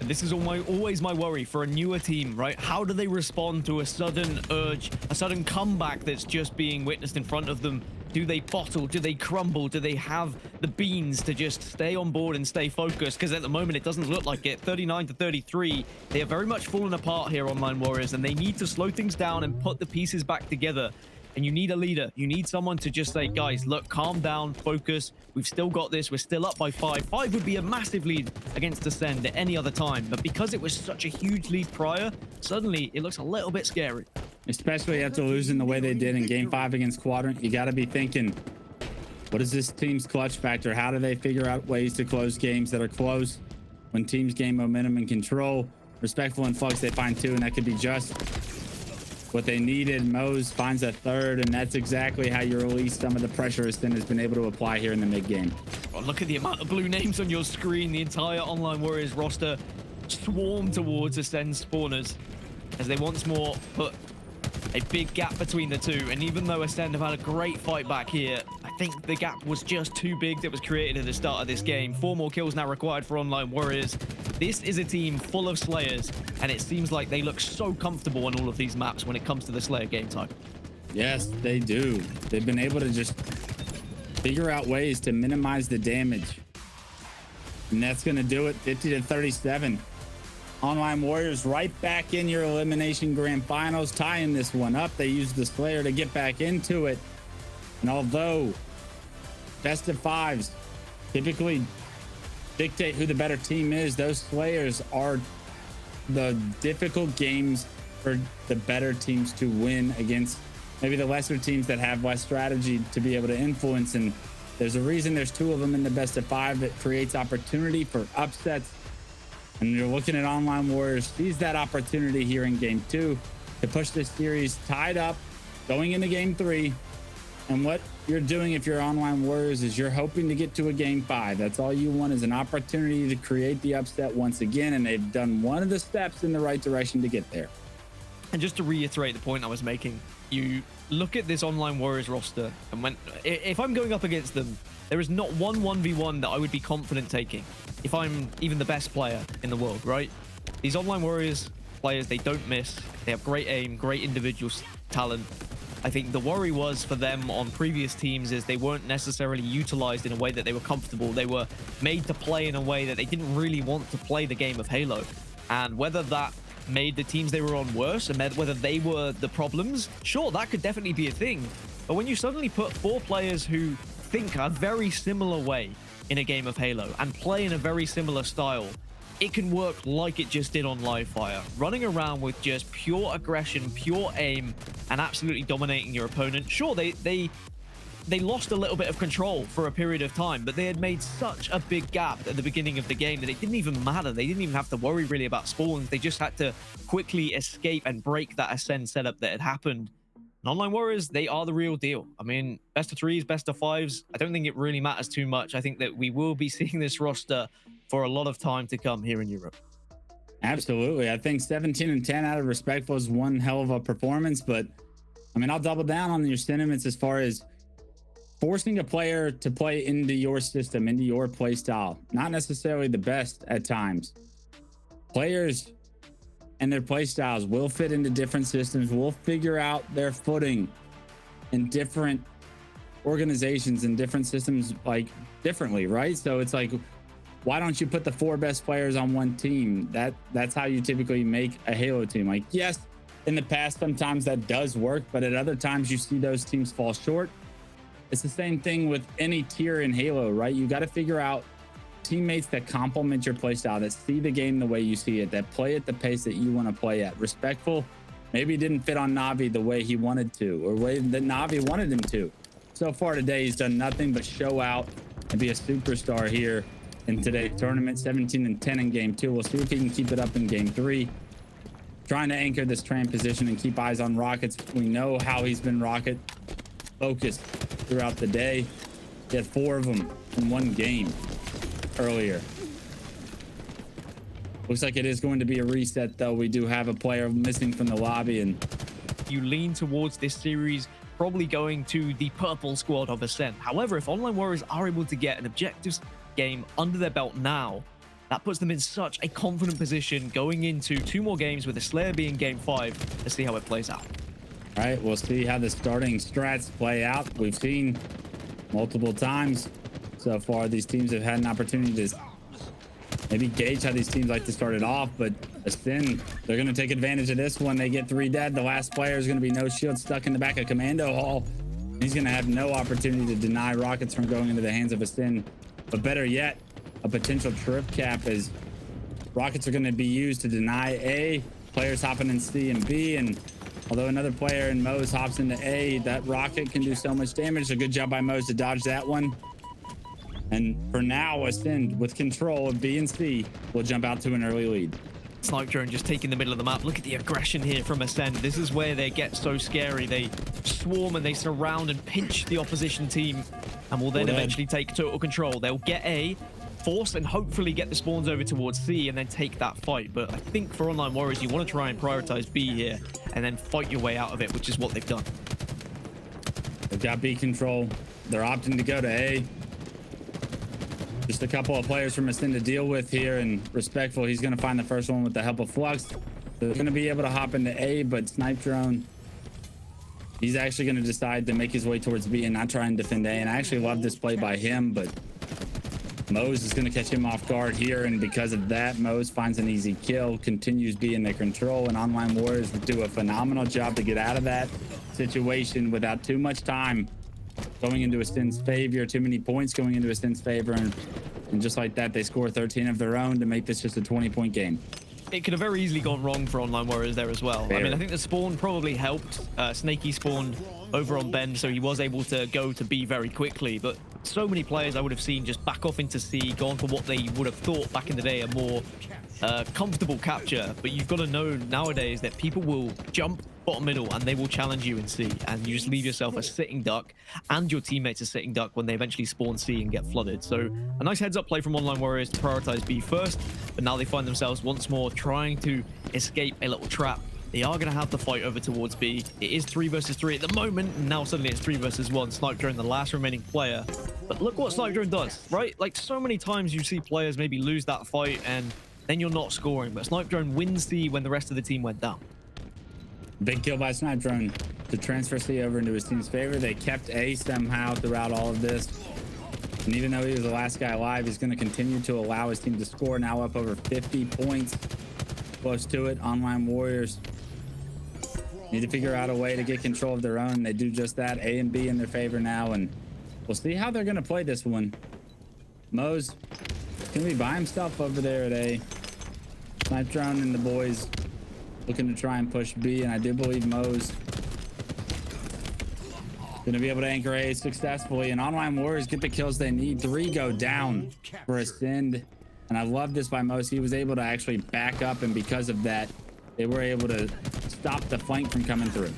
This is always my worry for a newer team, right? How do they respond to a sudden urge, a sudden comeback that's just being witnessed in front of them? Do they bottle? Do they crumble? Do they have the beans to just stay on board and stay focused? Because at the moment, it doesn't look like it. 39-33. They are very much falling apart here, Online Warriors, and they need to slow things down and put the pieces back together. And you need a leader. You need someone to just say, guys, look, calm down, focus. We've still got this. We're still up by 5. 5 would be a massive lead against Acend at any other time. But because it was such a huge lead prior, suddenly it looks a little bit scary. Especially after losing the way they did in Game 5 against Quadrant. You got to be thinking, what is this team's clutch factor? How do they figure out ways to close games that are close when teams gain momentum and control? Respectful and Phlux, they find 2, and that could be just what they needed. Mose finds a 3rd, and that's exactly how you release some of the pressure Acend has been able to apply here in the mid game. Oh, look at the amount of blue names on your screen. The entire Online Warriors roster swarm towards Acend spawners as they once more put a big gap between the two. And even though Acend have had a great fight back here, I think the gap was just too big that was created at the start of this game. 4 more kills now required for Online Warriors. This is a team full of Slayers, and it seems like they look so comfortable on all of these maps when it comes to the Slayer game type. Yes, they do. They've been able to just figure out ways to minimize the damage. And that's going to do it. 50-37. Online Warriors right back in your elimination grand finals, tying this one up. They used the Slayer to get back into it. And although best of 5s typically dictate who the better team is, those Slayers are the difficult games for the better teams to win against maybe the lesser teams that have less strategy to be able to influence. And there's a reason there's 2 of them in the best of 5 that creates opportunity for upsets. And you're looking at Online Warriors seize that opportunity here in game 2 to push this series tied up going into game 3. And what you're doing if you're Online Warriors is you're hoping to get to a game 5. That's all you want, is an opportunity to create the upset once again. And they've done one of the steps in the right direction to get there. And just to reiterate the point I was making, you look at this Online Warriors roster, and if I'm going up against them, there is not one 1v1 that I would be confident taking if I'm even the best player in the world, right? These Online Warriors players, they don't miss. They have great aim, great individual talent. I think the worry was for them on previous teams is they weren't necessarily utilized in a way that they were comfortable. They were made to play in a way that they didn't really want to play the game of Halo. And whether that made the teams they were on worse and whether they were the problems, sure, that could definitely be a thing. But when you suddenly put 4 players who think a very similar way in a game of Halo and play in a very similar style, it can work like it just did on Livefire. Running around with just pure aggression, pure aim, and absolutely dominating your opponent. Sure, they lost a little bit of control for a period of time, but they had made such a big gap at the beginning of the game that it didn't even matter. They didn't even have to worry really about spawns. They just had to quickly escape and break that Acend setup that had happened. And Online Warriors, they are the real deal. I mean, best of 3s, best of 5s, I don't think it really matters too much. I think that we will be seeing this roster for a lot of time to come here in Europe. Absolutely. I think 17-10 out of Respectful is one hell of a performance, but I mean, I'll double down on your sentiments as far as forcing a player to play into your system, into your play style. Not necessarily the best at times. Players and their play styles will fit into different systems, will figure out their footing in different organizations and different systems, like differently, right? So it's like, why don't you put the 4 best players on one team? That's how you typically make a Halo team. Like, yes, in the past, sometimes that does work, but at other times you see those teams fall short. It's the same thing with any tier in Halo, right? You got to figure out teammates that complement your playstyle, that see the game the way you see it, that play at the pace that you want to play at. Respectful maybe didn't fit on Navi the way he wanted to, or the way that Navi wanted him to. So far today, he's done nothing but show out and be a superstar here in today's tournament. 17-10 in game 2. We'll see if he can keep it up in game 3. Trying to anchor this train position and keep eyes on rockets. We know how he's been rocket focused throughout the day. He had 4 of them in one game earlier. Looks like it is going to be a reset, though. We do have a player missing from the lobby, and you lean towards this series probably going to the purple squad of Acend. However, if Online Warriors are able to get an objectives game under their belt now, that puts them in such a confident position going into 2 more games, with the Slayer being game 5. Let's see how it plays out. All right, we'll see how the starting strats play out. We've seen multiple times so far these teams have had an opportunity to maybe gauge how these teams like to start it off, but Acend, they're going to take advantage of this one. They get 3 dead. The last player is going to be no shield, stuck in the back of Commando Hall. He's going to have no opportunity to deny rockets from going into the hands of Acend. But better yet, a potential trip cap as rockets are going to be used to deny A, players hopping in C and B, and although another player in Mose hops into A, that rocket can do so much damage. A good job by Mose to dodge that one. And for now, Acend, with control of B and C, will jump out to an early lead. Snipedrone just taking the middle of the map. Look at the aggression here from Acend. This is where they get so scary. They swarm and they surround and pinch the opposition team and will then eventually take total control. They'll get A, force and hopefully get the spawns over towards C and then take that fight. But I think for Online Warriors, you want to try and prioritize B here and then fight your way out of it, which is what they've done. They've got B control. They're opting to go to A. Just a couple of players from Acend to deal with here, and Respectful, he's going to find the first one with the help of Phlux. They're going to be able to hop into A, but Snipedrone, he's actually going to decide to make his way towards B and not try and defend A. And I actually love this play by him, but Mose is going to catch him off guard here, and because of that, Mose finds an easy kill, continues being their control, and Online Warriors do a phenomenal job to get out of that situation without too much time going into Acend's favor, too many points going into Acend's favor, and just like that, they score 13 of their own to make this just a 20-point game. It could have very easily gone wrong for Online Warriors there as well. Fair. I mean, I think the spawn probably helped. Snakey spawned over on Bend, so he was able to go to B very quickly, but so many players I would have seen just back off into C, gone for what they would have thought back in the day a more comfortable capture. But you've got to know nowadays that people will jump bottom middle and they will challenge you in C, and you just leave yourself a sitting duck and your teammates a sitting duck when they eventually spawn C and get flooded. So a nice heads up play from Online Warriors to prioritize B first, but now they find themselves once more trying to escape a little trap. They are going to have the fight over towards B. It is 3 versus 3 at the moment, and now suddenly it's 3 versus 1. Snipedrone, the last remaining player. But look what Snipedrone does, right? Like, so many times you see players maybe lose that fight and then you're not scoring, but Snipedrone wins C when the rest of the team went down. Big kill by Snipedrone to transfer C over into his team's favor. They kept A somehow throughout all of this. And even though he was the last guy alive, he's going to continue to allow his team to score, now up over 50 points. Close to it. Online Warriors need to figure out a way to get control of their own. They do just that. A and B in their favor now, and we'll see how they're going to play this one. Mose going to be by himself over there at A. Snipedrone and the boys looking to try and push B, and I do believe Mose going to be able to anchor A successfully, and Online Warriors get the kills they need. 3 go down for Acend, and I love this by Mose. He was able to actually back up, and because of that, they were able to stop the flank from coming through.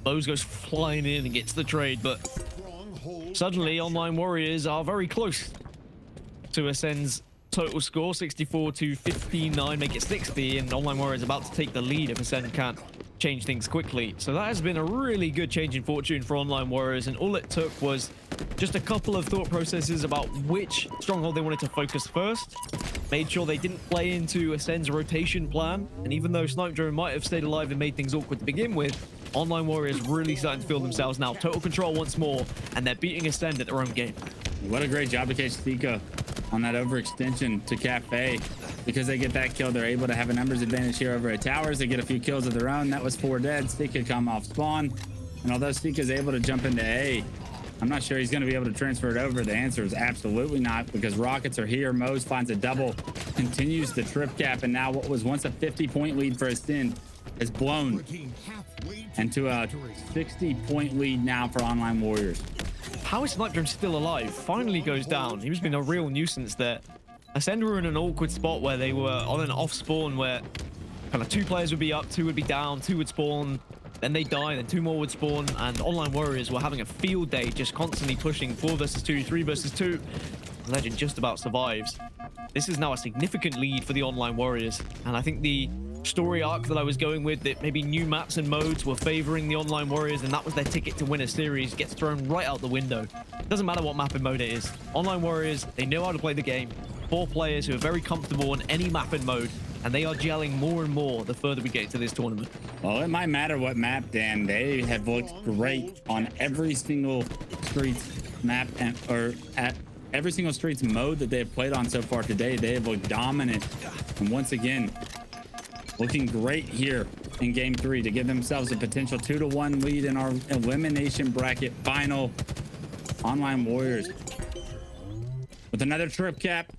Mose goes flying in and gets the trade, but suddenly Online Warriors are very close to Ascend's total score, 64 to 59, make it 60, and Online Warriors about to take the lead if Acend can't change things quickly. So that has been a really good change in fortune for Online Warriors, and all it took was just a couple of thought processes about which stronghold they wanted to focus first, made sure they didn't play into Ascend's rotation plan, and even though Snipedrone might have stayed alive and made things awkward to begin with, Online Warriors really starting to feel themselves now. Total control once more, and they're beating Acend at their own game. What a great job to catch Sica on that overextension to Cafe. Because they get that kill, they're able to have a numbers advantage here over at Towers. They get a few kills of their own. That was 4 dead. Sica come off spawn. And although Sica's able to jump into A, I'm not sure he's going to be able to transfer it over. The answer is absolutely not, because rockets are here. Mose finds a double, continues the trip cap, and now what was once a 50-point lead for Acend is blown into a 60-point lead now for Online Warriors. How is Snipedrone still alive? Finally goes down. He was been a real nuisance there. Acend were in an awkward spot where they were on an off spawn where kind of 2 players would be up, 2 would be down, 2 would spawn, then they die, then 2 more would spawn, and Online Warriors were having a field day, just constantly pushing 4 versus 2, 3 versus 2. Lqgend just about survives. This is now a significant lead for the Online Warriors, and I think the story arc that I was going with, that maybe new maps and modes were favoring the Online Warriors and that was their ticket to win a series, gets thrown right out the window. It doesn't matter what map and mode it is. Online Warriors, they know how to play the game. 4 players who are very comfortable on any map and mode, and they are gelling more and more the further we get into this tournament. Well, it might matter what map, Dan. They have looked great on every single Streets map or at every single Streets mode that they have played on so far today. They have looked dominant, and once again, looking great here in game 3 to give themselves a potential 2-1 lead in our elimination bracket final. Online Warriors with another trip cap.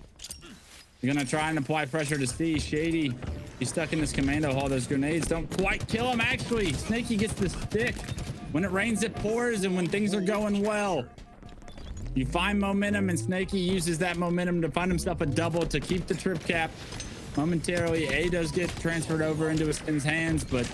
They're gonna try and apply pressure to C. Shaady, he's stuck in this commando hall. Those grenades don't quite kill him. Actually, Snakey gets the stick. When it rains, it pours, and when things are going well, you find momentum, and Snakey uses that momentum to find himself a double to keep the trip cap. Momentarily, A does get transferred over into Acend's hands, but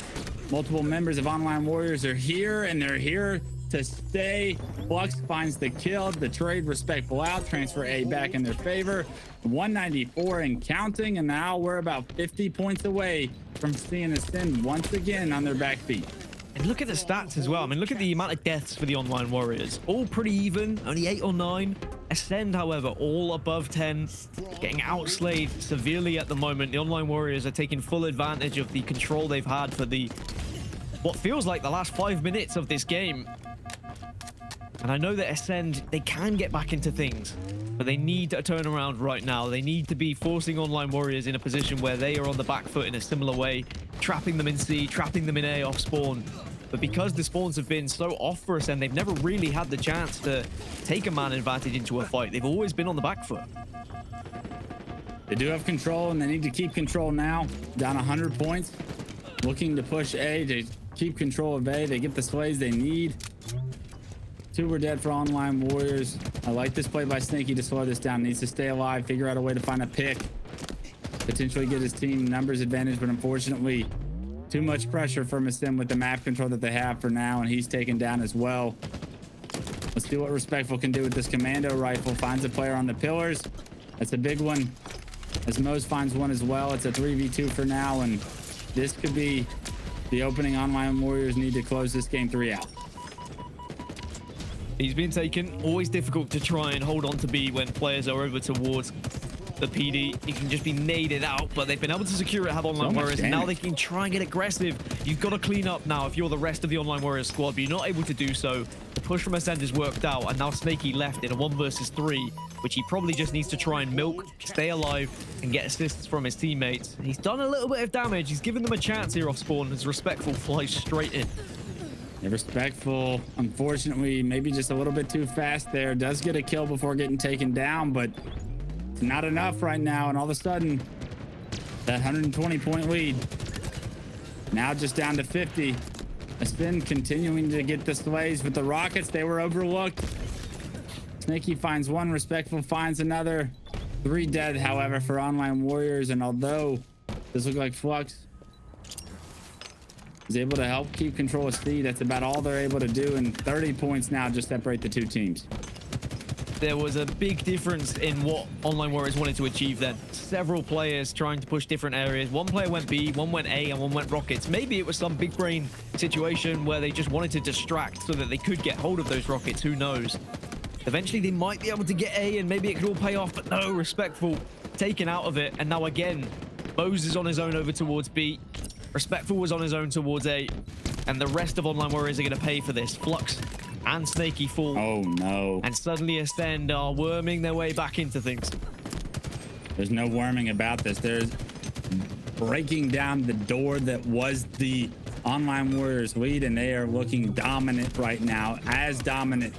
multiple members of Online Warriors are here, and they're here to stay. Phlux finds the kill, the trade respectful out, transfer A back in their favor. 194 and counting, and now we're about 50 points away from seeing Acend once again on their back feet. And look at the stats as well. I mean, look at the amount of deaths for the Online Warriors. All pretty even, only 8 or 9. Acend, however, all above 10, getting outslayed severely at the moment. The Online Warriors are taking full advantage of the control they've had for what feels like the last 5 minutes of this game. And I know that Acend, they can get back into things, but they need a turnaround right now. They need to be forcing Online Warriors in a position where they are on the back foot in a similar way, trapping them in C, trapping them in A off spawn. But because the spawns have been so off for Acend, they've never really had the chance to take a man advantage into a fight. They've always been on the back foot. They do have control, and they need to keep control now. Down 100 points, looking to push A to keep control of A. They get the slays they need. 2 were dead for Online Warriors. I like this play by Snakey to slow this down. Needs to stay alive, figure out a way to find a pick, potentially get his team numbers advantage, but unfortunately, too much pressure from Acend with the map control that they have for now, and he's taken down as well. Let's see what Respectful can do with this commando rifle. Finds a player on the pillars. That's a big one. As Mose finds one as well. It's a 3v2 for now, and this could be the opening. Online Warriors need to close this game 3 out. He's been taken. Always difficult to try and hold on to B when players are over towards the PD. He can just be naded out, but they've been able to secure it, have Online Warriors, and now they can try and get aggressive. You've got to clean up now if you're the rest of the Online Warriors squad, but you're not able to do so. The push from Acend is worked out, and now Snakey left in a 1 versus 3, which he probably just needs to try and milk, stay alive, and get assists from his teammates. He's done a little bit of damage. He's given them a chance here off spawn as Respectful flies straight in. Yeah, Respectful, unfortunately, maybe just a little bit too fast there. Does get a kill before getting taken down, but it's not enough right now. And all of a sudden, that 120-point lead now just down to 50. Acend continuing to get the slays with the rockets. They were overlooked. Snakey finds one. Respectful finds another. 3 dead, however, for Online Warriors. And although this looks like Phlux is able to help keep control of C, that's about all they're able to do, and 30 points now just separate the 2 teams. There was a big difference in what Online Warriors wanted to achieve then. Several players trying to push different areas. One player went B, one went A, and one went rockets. Maybe it was some big brain situation where they just wanted to distract so that they could get hold of those rockets, who knows. Eventually they might be able to get A, and maybe it could all pay off, but no, Respectful taken out of it. And now again, Mose is on his own over towards B. Respectful was on his own towards A, and the rest of Online Warriors are going to pay for this. Phlux and Snakey fall. Oh no. And suddenly Acend are worming their way back into things. There's no worming about this. There's breaking down the door that was the Online Warriors lead, and they are looking dominant right now, as dominant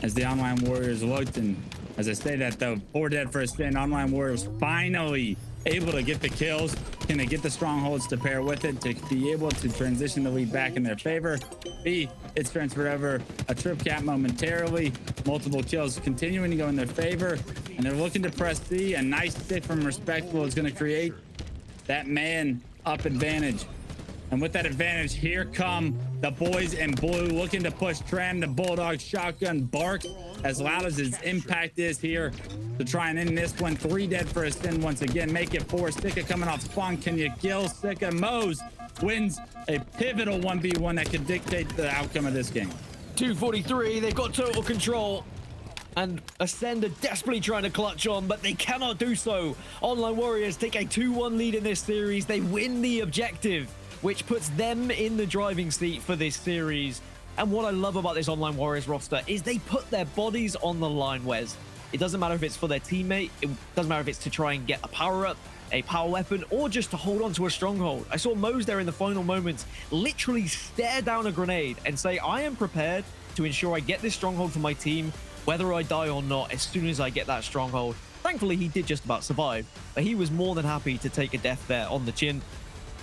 as the Online Warriors looked. And as I say that, though, 4 dead for Acend. Online Warriors finally able to get the kills. Can they get the strongholds to pair with it to be able to transition the lead back in their favor? B, it's transferred over a trip cap momentarily. Multiple kills continuing to go in their favor, and they're looking to press C. A nice stick from Respectful is going to create that man up advantage. And with that advantage, here come the boys in blue looking to push Tram. The Bulldog shotgun barks as loud as its impact is here to try and end this one. 3 dead for Acend once again. Make it 4. Sica coming off spawn. Can you kill Sica? Mose wins a pivotal 1v1 that could dictate the outcome of this game. 243, they've got total control. And Acend are desperately trying to clutch on, but they cannot do so. Online Warriors take a 2-1 lead in this series. They win the objective, which puts them in the driving seat for this series. And what I love about this Online Warriors roster is they put their bodies on the line, Wes. It doesn't matter if it's for their teammate. It doesn't matter if it's to try and get a power-up, a power weapon, or just to hold on to a stronghold. I saw Mose there in the final moments literally stare down a grenade and say, I am prepared to ensure I get this stronghold for my team, whether I die or not, as soon as I get that stronghold. Thankfully, he did just about survive, but he was more than happy to take a death there on the chin.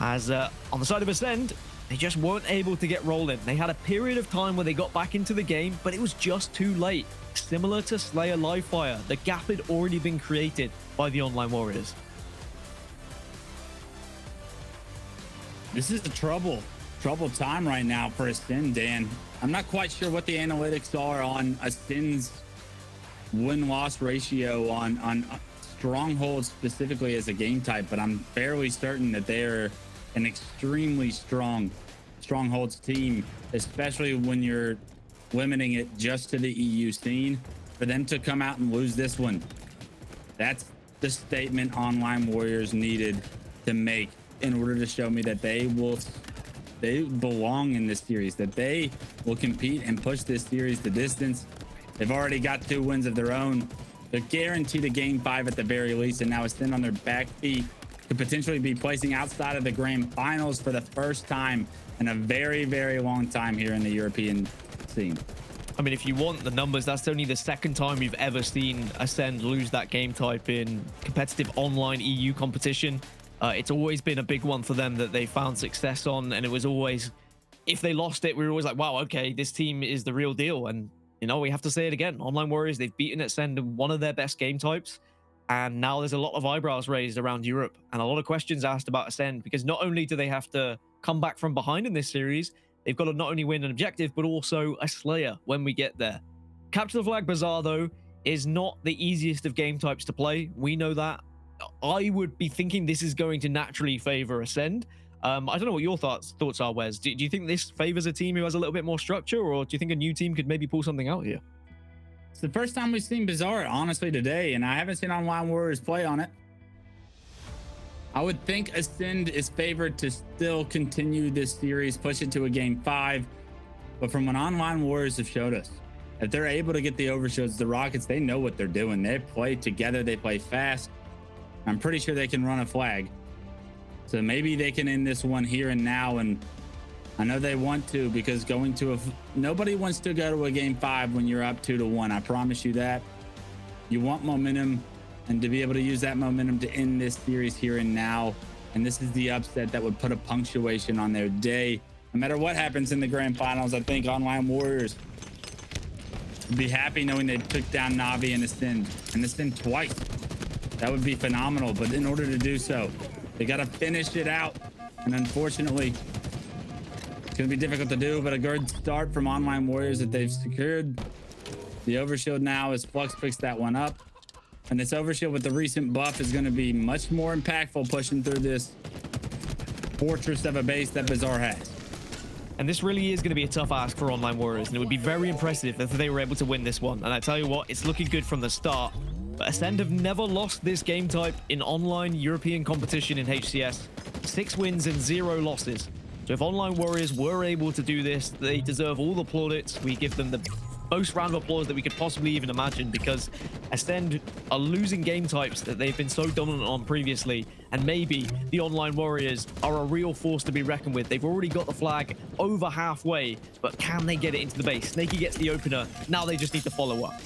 As on the side of Acend, they just weren't able to get rolling. They had a period of time where they got back into the game, but it was just too late. Similar to Slayer Livefire, the gap had already been created by the Online Warriors. This is a trouble time right now for Acend, Dan. I'm not quite sure what the analytics are on Ascend's win-loss ratio on Strongholds specifically as a game type, but I'm fairly certain that they're an extremely strong Strongholds team, especially when you're limiting it just to the EU scene. For them to come out and lose this one, that's the statement Online Warriors needed to make in order to show me that they belong in this series, that they will compete and push this series the distance. They've already got 2 wins of their own. They're guaranteed a game 5 at the very least, and now Acend on their back feet could potentially be placing outside of the grand finals for the first time in a very, very long time here in the European scene. I mean, if you want the numbers, that's only the second time you've ever seen Acend lose that game type in competitive online EU competition. It's always been a big one for them that they found success on, and it was always, if they lost it, we were always like, wow, okay, this team is the real deal. And you know, we have to say it again, Online Warriors, they've beaten Acend in one of their best game types, and now there's a lot of eyebrows raised around Europe and a lot of questions asked about Acend, because not only do they have to come back from behind in this series, they've got to not only win an objective but also a Slayer when we get there. Capture the Flag Bazaar, though, is not the easiest of game types to play. We know that. I would be thinking this is going to naturally favor Acend. I don't know what your thoughts are, Wes. Do you think this favors a team who has a little bit more structure, or do you think a new team could maybe pull something out here? It's the first time we've seen Bazaar, honestly, today, and I haven't seen Online Warriors play on it. I would think Acend is favored to still continue this series, push it to a game 5. But from what Online Warriors have showed us, if they're able to get the overshows, the Rockets, they know what they're doing. They play together, they play fast. I'm pretty sure they can run a flag. So maybe they can end this one here and now, and I know they want to, because going to nobody wants to go to a game 5 when you're up 2-1. I promise you that. You want momentum, and to be able to use that momentum to end this series here and now. And this is the upset that would put a punctuation on their day. No matter what happens in the grand finals, I think Online Warriors would be happy knowing they took down Navi and Acend twice. That would be phenomenal, but in order to do so, they got to finish it out. And unfortunately, it's going to be difficult to do, but a good start from Online Warriors that they've secured. The overshield now as phlux picks that one up. And this overshield with the recent buff is going to be much more impactful pushing through this fortress of a base that Bazaar has. And this really is going to be a tough ask for Online Warriors, and it would be very impressive if they were able to win this one. And I tell you what, it's looking good from the start. But Acend have never lost this game type in online European competition in HCS. 6 wins and 0 losses. So if Online Warriors were able to do this, they deserve all the plaudits. We give them the most round of applause that we could possibly even imagine, because Acend are losing game types that they've been so dominant on previously, and maybe the Online Warriors are a real force to be reckoned with. They've already got the flag over halfway, but can they get it into the base? Snakey gets the opener. Now they just need to follow up.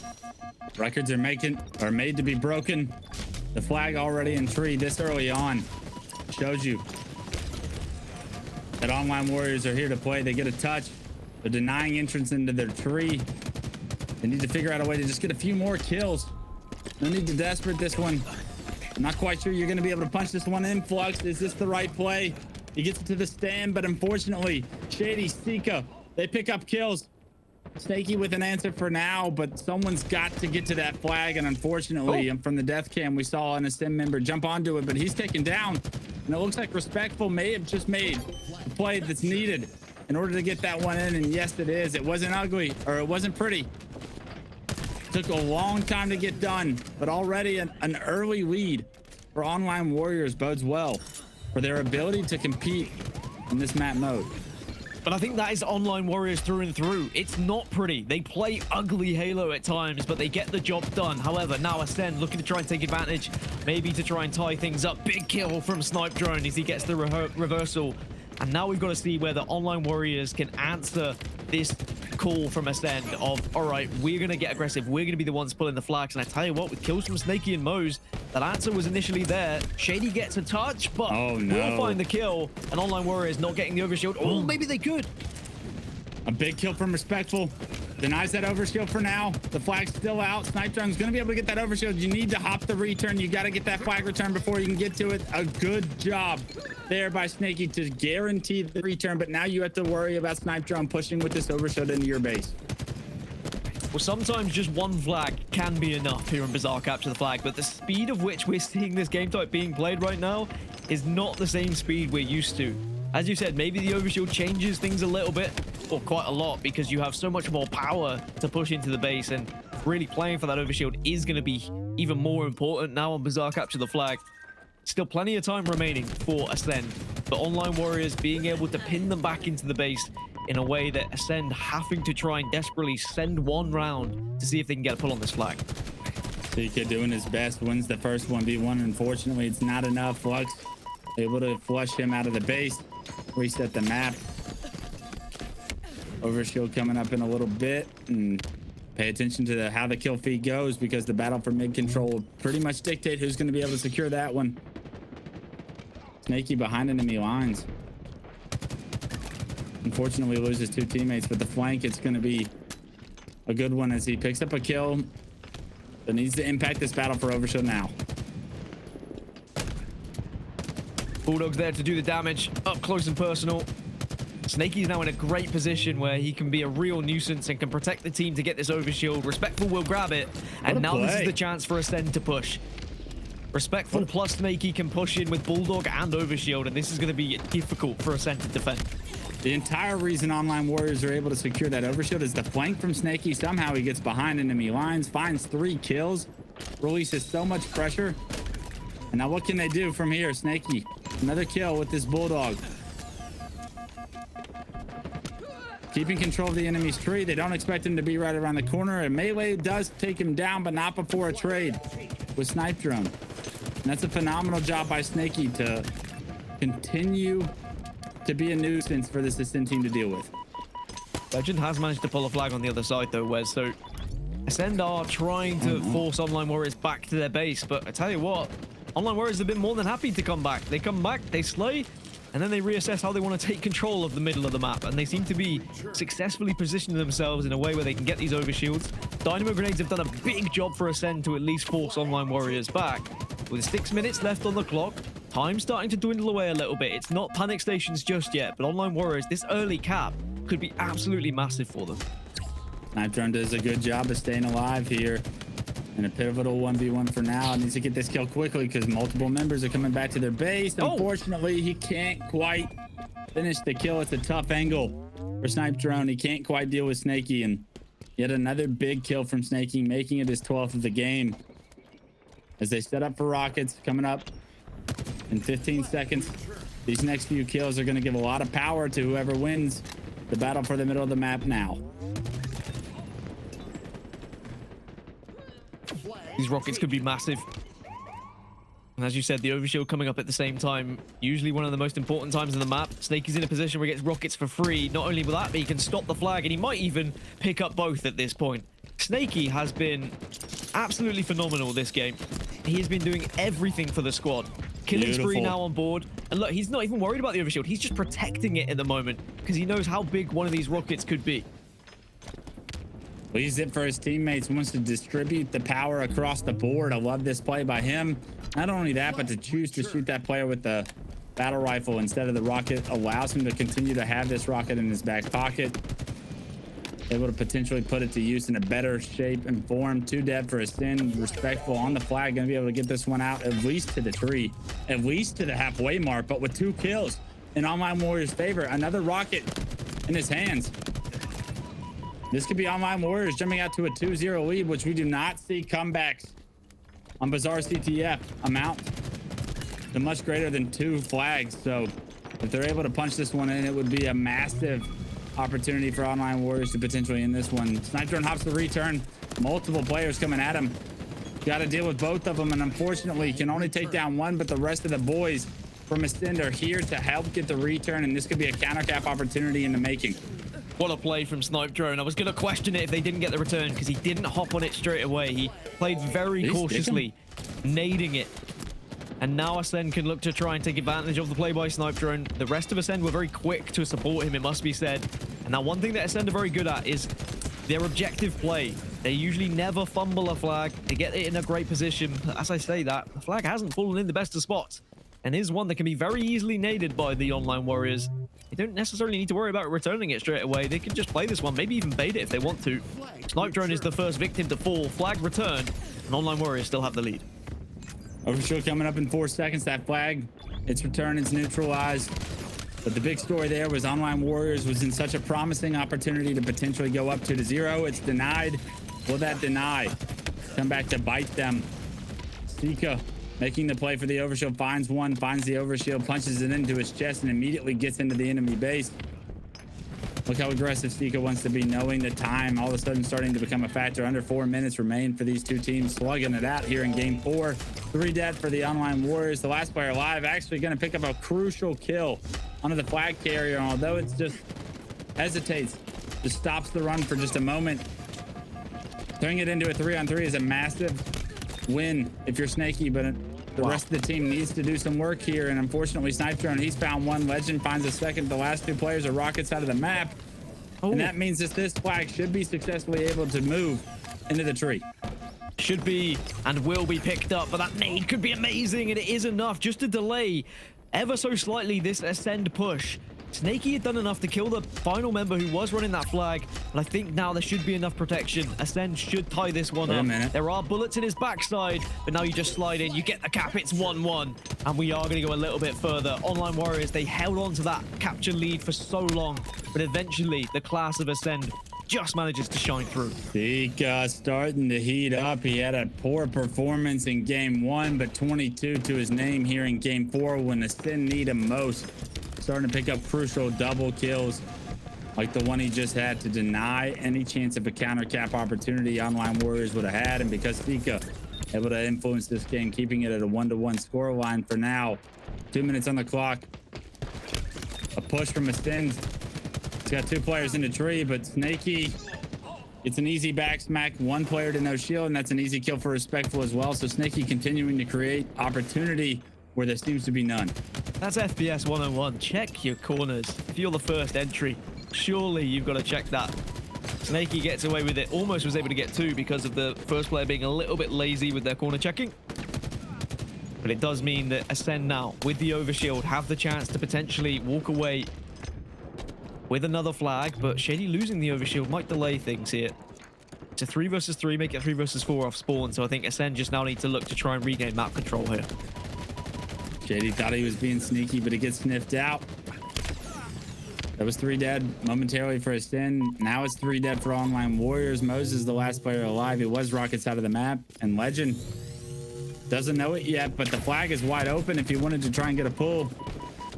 Records are made to be broken. The flag already in tree this early on shows you that Online Warriors are here to play. They get a touch. They're denying entrance into their tree. They need to figure out a way to just get a few more kills. No need to desperate this one. I'm not quite sure you're going to be able to punch this one in. Phlux, is this the right play? He gets it to the stand, but unfortunately, Shaady, Sica, they pick up kills. Snakey with an answer for now, but someone's got to get to that flag, and unfortunately, from the death cam, we saw an Acend member jump onto it, but he's taken down. And it looks like Respectful may have just made the play that's needed in order to get that one in, and yes, it is. It wasn't ugly, or it wasn't pretty. Took a long time to get done, but already an early lead for Online Warriors bodes well for their ability to compete in this map mode. But I think that is Online Warriors through and through. It's not pretty. They play ugly Halo at times, but they get the job done. However, now Acend looking to try and take advantage, maybe to try and tie things up. Big kill from Snipedrone as he gets the reversal. And now we've got to see whether Online Warriors can answer this call from Acend of, all right, we're going to get aggressive. We're going to be the ones pulling the flags. And I tell you what, with kills from Snakey and Mose, that answer was initially there. Shaady gets a touch, but will find the kill. And Online Warriors not getting the overshield. Oh, maybe they could. A big kill from Respectful. Denies that overshield for now. The flag's still out. Snipedrone's going to be able to get that overshield. You need to hop the return. You got to get that flag return before you can get to it. A good job there by Snakey to guarantee the return, but now you have to worry about Snipedrone pushing with this overshield into your base. Well, sometimes just one flag can be enough here in Bazaar Capture the Flag, but the speed of which we're seeing this game type being played right now is not the same speed we're used to. As you said, maybe the overshield changes things a little bit, or quite a lot, because you have so much more power to push into the base, and really playing for that overshield is going to be even more important now on Bazaar Capture the Flag. Still plenty of time remaining for Acend, but Online Warriors being able to pin them back into the base in a way that Acend having to try and desperately send one round to see if they can get a pull on this flag. Sica doing his best, wins the first 1v1. Unfortunately, it's not enough. Phlux able to flush him out of the base, reset the map. Overshield coming up in a little bit, and pay attention to how the kill feed goes, because the battle for mid control will pretty much dictate who's going to be able to secure that one. Snakey behind enemy lines. Unfortunately loses 2 teammates, but the flank, it's going to be a good one as he picks up a kill that needs to impact this battle for overshield now. Bulldog's there to do the damage up close and personal. Snakey's now in a great position where he can be a real nuisance and can protect the team to get this overshield. Respectful will grab it, and now this is the chance for Acend to push. Respectful plus Snakey can push in with Bulldog and overshield, and this is going to be difficult for Acend to defend. The entire reason Online Warriors are able to secure that overshield is the flank from Snakey. Somehow he gets behind enemy lines, finds 3 kills, releases so much pressure. And now what can they do from here? Snakey, another kill with this Bulldog. Keeping control of the enemy's tree. They don't expect him to be right around the corner. And Melee does take him down, but not before a trade with Snipedrone. And that's a phenomenal job by Snakey to continue to be a nuisance for this Acend team to deal with. Lqgend has managed to pull a flag on the other side though, Wes. So Acend are trying to force Online Warriors back to their base, but I tell you what, Online Warriors have been more than happy to come back. They come back, they slay, and then they reassess how they want to take control of the middle of the map, and they seem to be successfully positioning themselves in a way where they can get these overshields. Dynamo grenades have done a big job for Acend to at least force Online Warriors back. With 6 minutes left on the clock, time starting to dwindle away a little bit. It's not panic stations just yet, but Online Warriors, this early cap could be absolutely massive for them. Snipedrone does a good job of staying alive here in a pivotal 1v1 for now. Needs to get this kill quickly because multiple members are coming back to their base. Unfortunately, he can't quite finish the kill. It's a tough angle for Snipedrone. He can't quite deal with Snakey, and yet another big kill from Snakey, making it his 12th of the game. As they set up for rockets coming up in 15 seconds. These next few kills are going to give a lot of power to whoever wins the battle for the middle of the map now. These rockets could be massive. And as you said, the overshield coming up at the same time, usually one of the most important times in the map. Snakey's in a position where he gets rockets for free. Not only will that, but he can stop the flag, and he might even pick up both at this point. Snakey has been absolutely phenomenal this game. He has been doing everything for the squad. Killing spree now on board. And look, he's not even worried about the overshield. He's just protecting it at the moment because he knows how big one of these rockets could be. Well, he's it for his teammates. Wants to distribute the power across the board. I love this play by him. Not only that, but to choose to shoot that player with the battle rifle instead of the rocket allows him to continue to have this rocket in his back pocket. Able to potentially put it to use in a better shape and form. 2 dead for Acend. Respectful on the flag. Going to be able to get this one out at least to the tree. At least to the halfway mark. But with 2 kills in Online Warriors' favor. Another rocket in his hands. This could be Online Warriors jumping out to a 2-0 lead, which we do not see comebacks on Bazaar CTF amount to much greater than 2 flags. So if they're able to punch this one in, it would be a massive opportunity for Online Warriors to potentially end this one. Snipedrone hops the return. Multiple players coming at him. Got to deal with both of them, and unfortunately can only take down one, but the rest of the boys from Acend are here to help get the return, and this could be a counter cap opportunity in the making. What a play from Snipedrone. I was going to question it if they didn't get the return because he didn't hop on it straight away. He played very cautiously, nading it. And now Acend can look to try and take advantage of the play by Snipedrone. The rest of Acend were very quick to support him, it must be said. And now one thing that Acend are very good at is their objective play. They usually never fumble a flag. They get it in a great position. As I say that, the flag hasn't fallen in the best of spots and is one that can be very easily naded by the Online Warriors. They don't necessarily need to worry about returning it straight away. They can just play this one, maybe even bait it if they want to. Snipedrone is the first victim to fall. Flag returned, and Online Warriors still have the lead. Overshield coming up in 4 seconds. That flag, its return, it's neutralized. But the big story there was Online Warriors was in such a promising opportunity to potentially go up 2-0. It's denied. Will that deny come back to bite them? Sica making the play for the overshield, finds one, finds the overshield, punches it into his chest, and immediately gets into the enemy base. Look how aggressive Sica wants to be, knowing the time all of a sudden starting to become a factor. Under 4 minutes remain for these two teams, slugging it out here in game 4. 3 dead for the Online Warriors. The last player alive actually going to pick up a crucial kill onto the flag carrier, although it's just hesitates, just stops the run for just a moment. Turning it into a 3-on-3 is a massive win if you're Snakey, but the rest of the team needs to do some work here, and unfortunately Snipedrone, he's found one. Lqgend finds a second. The last 2 players are rockets out of the map, and that means that this flag should be successfully able to move into the tree. Should be and will be picked up, but that nade could be amazing, and it is enough just to delay ever so slightly this Acend push. Snakey had done enough to kill the final member who was running that flag, but I think now there should be enough protection. Acend should tie this one up. There are bullets in his backside, but now you just slide in, you get the cap, it's 1-1, and we are going to go a little bit further. Online Warriors, they held on to that capture lead for so long, but eventually the class of Acend just manages to shine through. Sica starting to heat up. He had a poor performance in game 1, but 22 to his name here in game 4 when Acend need him most. Starting to pick up crucial double kills like the one he just had to deny any chance of a counter cap opportunity Online Warriors would have had. And because Sica able to influence this game, keeping it at a 1-1 score line for now. 2 minutes on the clock. A push from Acend. He's got 2 players in the tree, but Snakey, it's an easy back smack. 1 player to no shield, and that's an easy kill for Respectful as well. So Snakey continuing to create opportunity where there seems to be none. That's FPS 101. Check your corners. If you're the first entry, surely you've got to check that. Snakey gets away with it. Almost was able to get 2 because of the first player being a little bit lazy with their corner checking. But it does mean that Acend now, with the overshield, have the chance to potentially walk away with another flag. But Shaady losing the overshield might delay things here. It's a 3 versus 3, make it 3 versus 4 off spawn. So I think Acend just now need to look to try and regain map control here. Shaady thought he was being sneaky, but he gets sniffed out. That was 3 dead momentarily for Acend. Now it's 3 dead for Online Warriors. Mose is the last player alive. He was rockets out of the map, and Lqgend doesn't know it yet, but the flag is wide open. If he wanted to try and get a pull,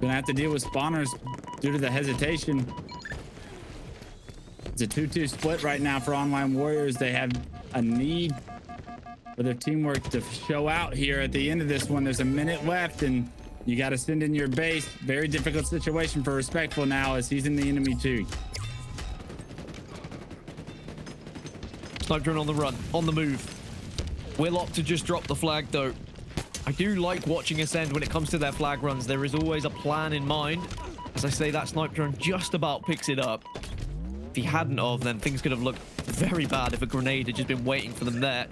gonna have to deal with spawners due to the hesitation. It's a 2-2 split right now for Online Warriors. They have a need for their teamwork to show out here at the end of this one. There's a minute left, and you got to send in your base. Very difficult situation for Respectful now as he's in the enemy too. Snipedrone on the run, on the move. Will opt to just drop the flag though. I do like watching Acend when it comes to their flag runs. There is always a plan in mind. As I say, that Snipedrone just about picks it up. If he hadn't of, then things could have looked very bad if a grenade had just been waiting for them there.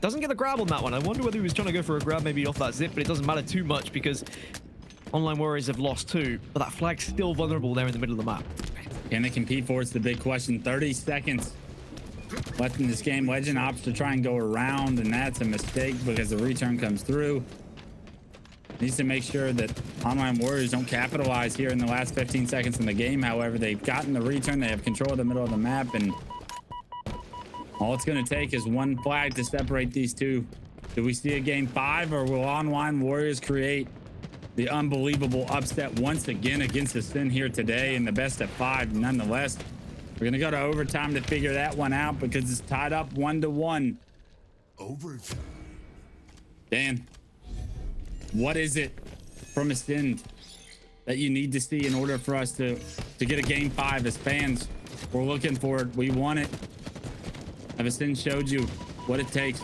Doesn't get the grab on that one. I wonder whether he was trying to go for a grab maybe off that zip, but it doesn't matter too much because Online Warriors have lost 2, but that flag's still vulnerable there in the middle of the map. Can they compete for it's the big question. 30 seconds left in this game. Lqgend opts to try and go around, and that's a mistake because the return comes through. Needs to make sure that Online Warriors don't capitalize here in the last 15 seconds in the game. However, they've gotten the return. They have control of the middle of the map, and All it's going to take is one flag to separate these two. Do we see a game 5, or will Online Warriors create the unbelievable upset once again against Acend here today in the best of 5? Nonetheless, we're going to go to overtime to figure that one out because it's tied up 1-1. Overtime. Dan, what is it from Acend that you need to see in order for us to get a game 5 as fans? We're looking for it. We want it. Have Acend showed you what it takes?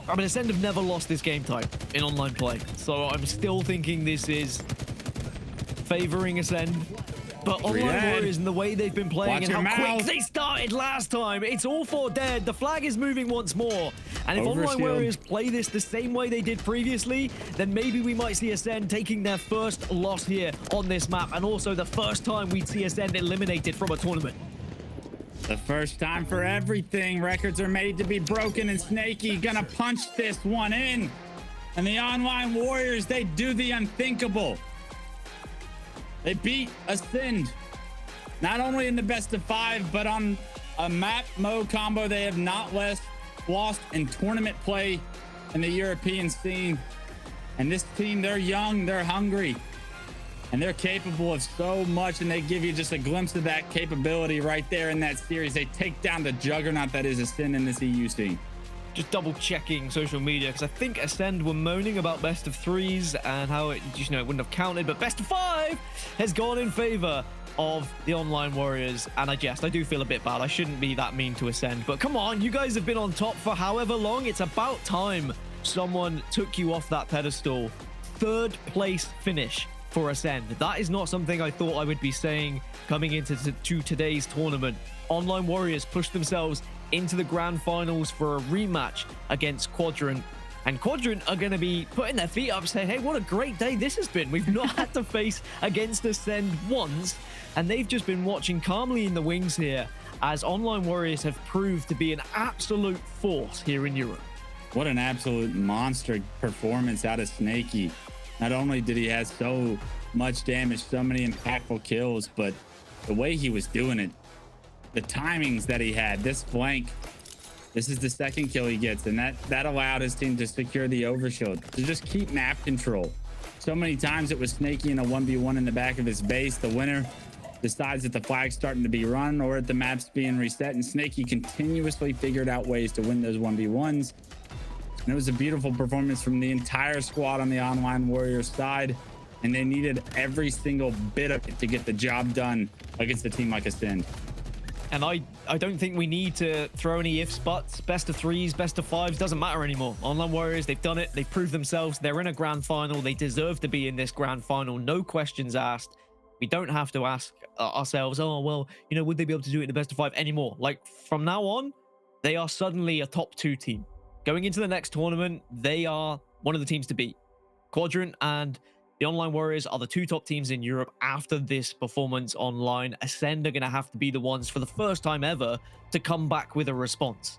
I mean, Acend have never lost this game type in online play, so I'm still thinking this is favoring Acend. But Online Warriors and the way they've been playing and how quick they started last time, it's all for dead. The flag is moving once more. And if Online Warriors play this the same way they did previously, then maybe we might see Acend taking their first loss here on this map, and also the first time we'd see Acend eliminated from a tournament. The first time for everything. Records are made to be broken, and Snakey gonna punch this one in. And the Online Warriors, they do the unthinkable. They beat Acend, not only in the best of 5, but on a map mode combo they have not lost in tournament play in the European scene. And this team, they're young, they're hungry, and they're capable of so much, and they give you just a glimpse of that capability right there in that series. They take down the juggernaut that is Acend in this EU scene. Just double checking social media, because I think Acend were moaning about best of 3s and how it, you know, it wouldn't have counted, but best of 5 has gone in favor of the Online Warriors. And I do feel a bit bad. I shouldn't be that mean to Acend, but come on, you guys have been on top for however long. It's about time someone took you off that pedestal. 3rd place finish for Acend. That is not something I thought I would be saying coming into today's tournament. Online Warriors pushed themselves into the grand finals for a rematch against Quadrant, and Quadrant are going to be putting their feet up saying, hey, what a great day this has been. We've not had to face against Acend once, and they've just been watching calmly in the wings here as Online Warriors have proved to be an absolute force here in Europe. What an absolute monster performance out of Snakey. Not only did he have so much damage, so many impactful kills, but the way he was doing it, the timings that he had, this flank, this is the 2nd kill he gets, and that allowed his team to secure the overshield, to just keep map control. So many times it was Snakey in a 1v1 in the back of his base. The winner decides that the flag's starting to be run or that the map's being reset, and Snakey continuously figured out ways to win those 1v1s. And it was a beautiful performance from the entire squad on the Online Warriors side, and they needed every single bit of it to get the job done against a team like Acend. And I don't think we need to throw any ifs, buts. Best of 3s, best of 5s, doesn't matter anymore. Online Warriors, they've done it. They've proved themselves. They're in a grand final. They deserve to be in this grand final. No questions asked. We don't have to ask ourselves, oh, well, you know, would they be able to do it in the best of 5 anymore? Like, from now on, they are suddenly a top 2 team. Going into the next tournament, they are one of the teams to beat. Quadrant and the Online Warriors are the 2 top teams in Europe after this performance online. Acend are going to have to be the ones for the first time ever to come back with a response.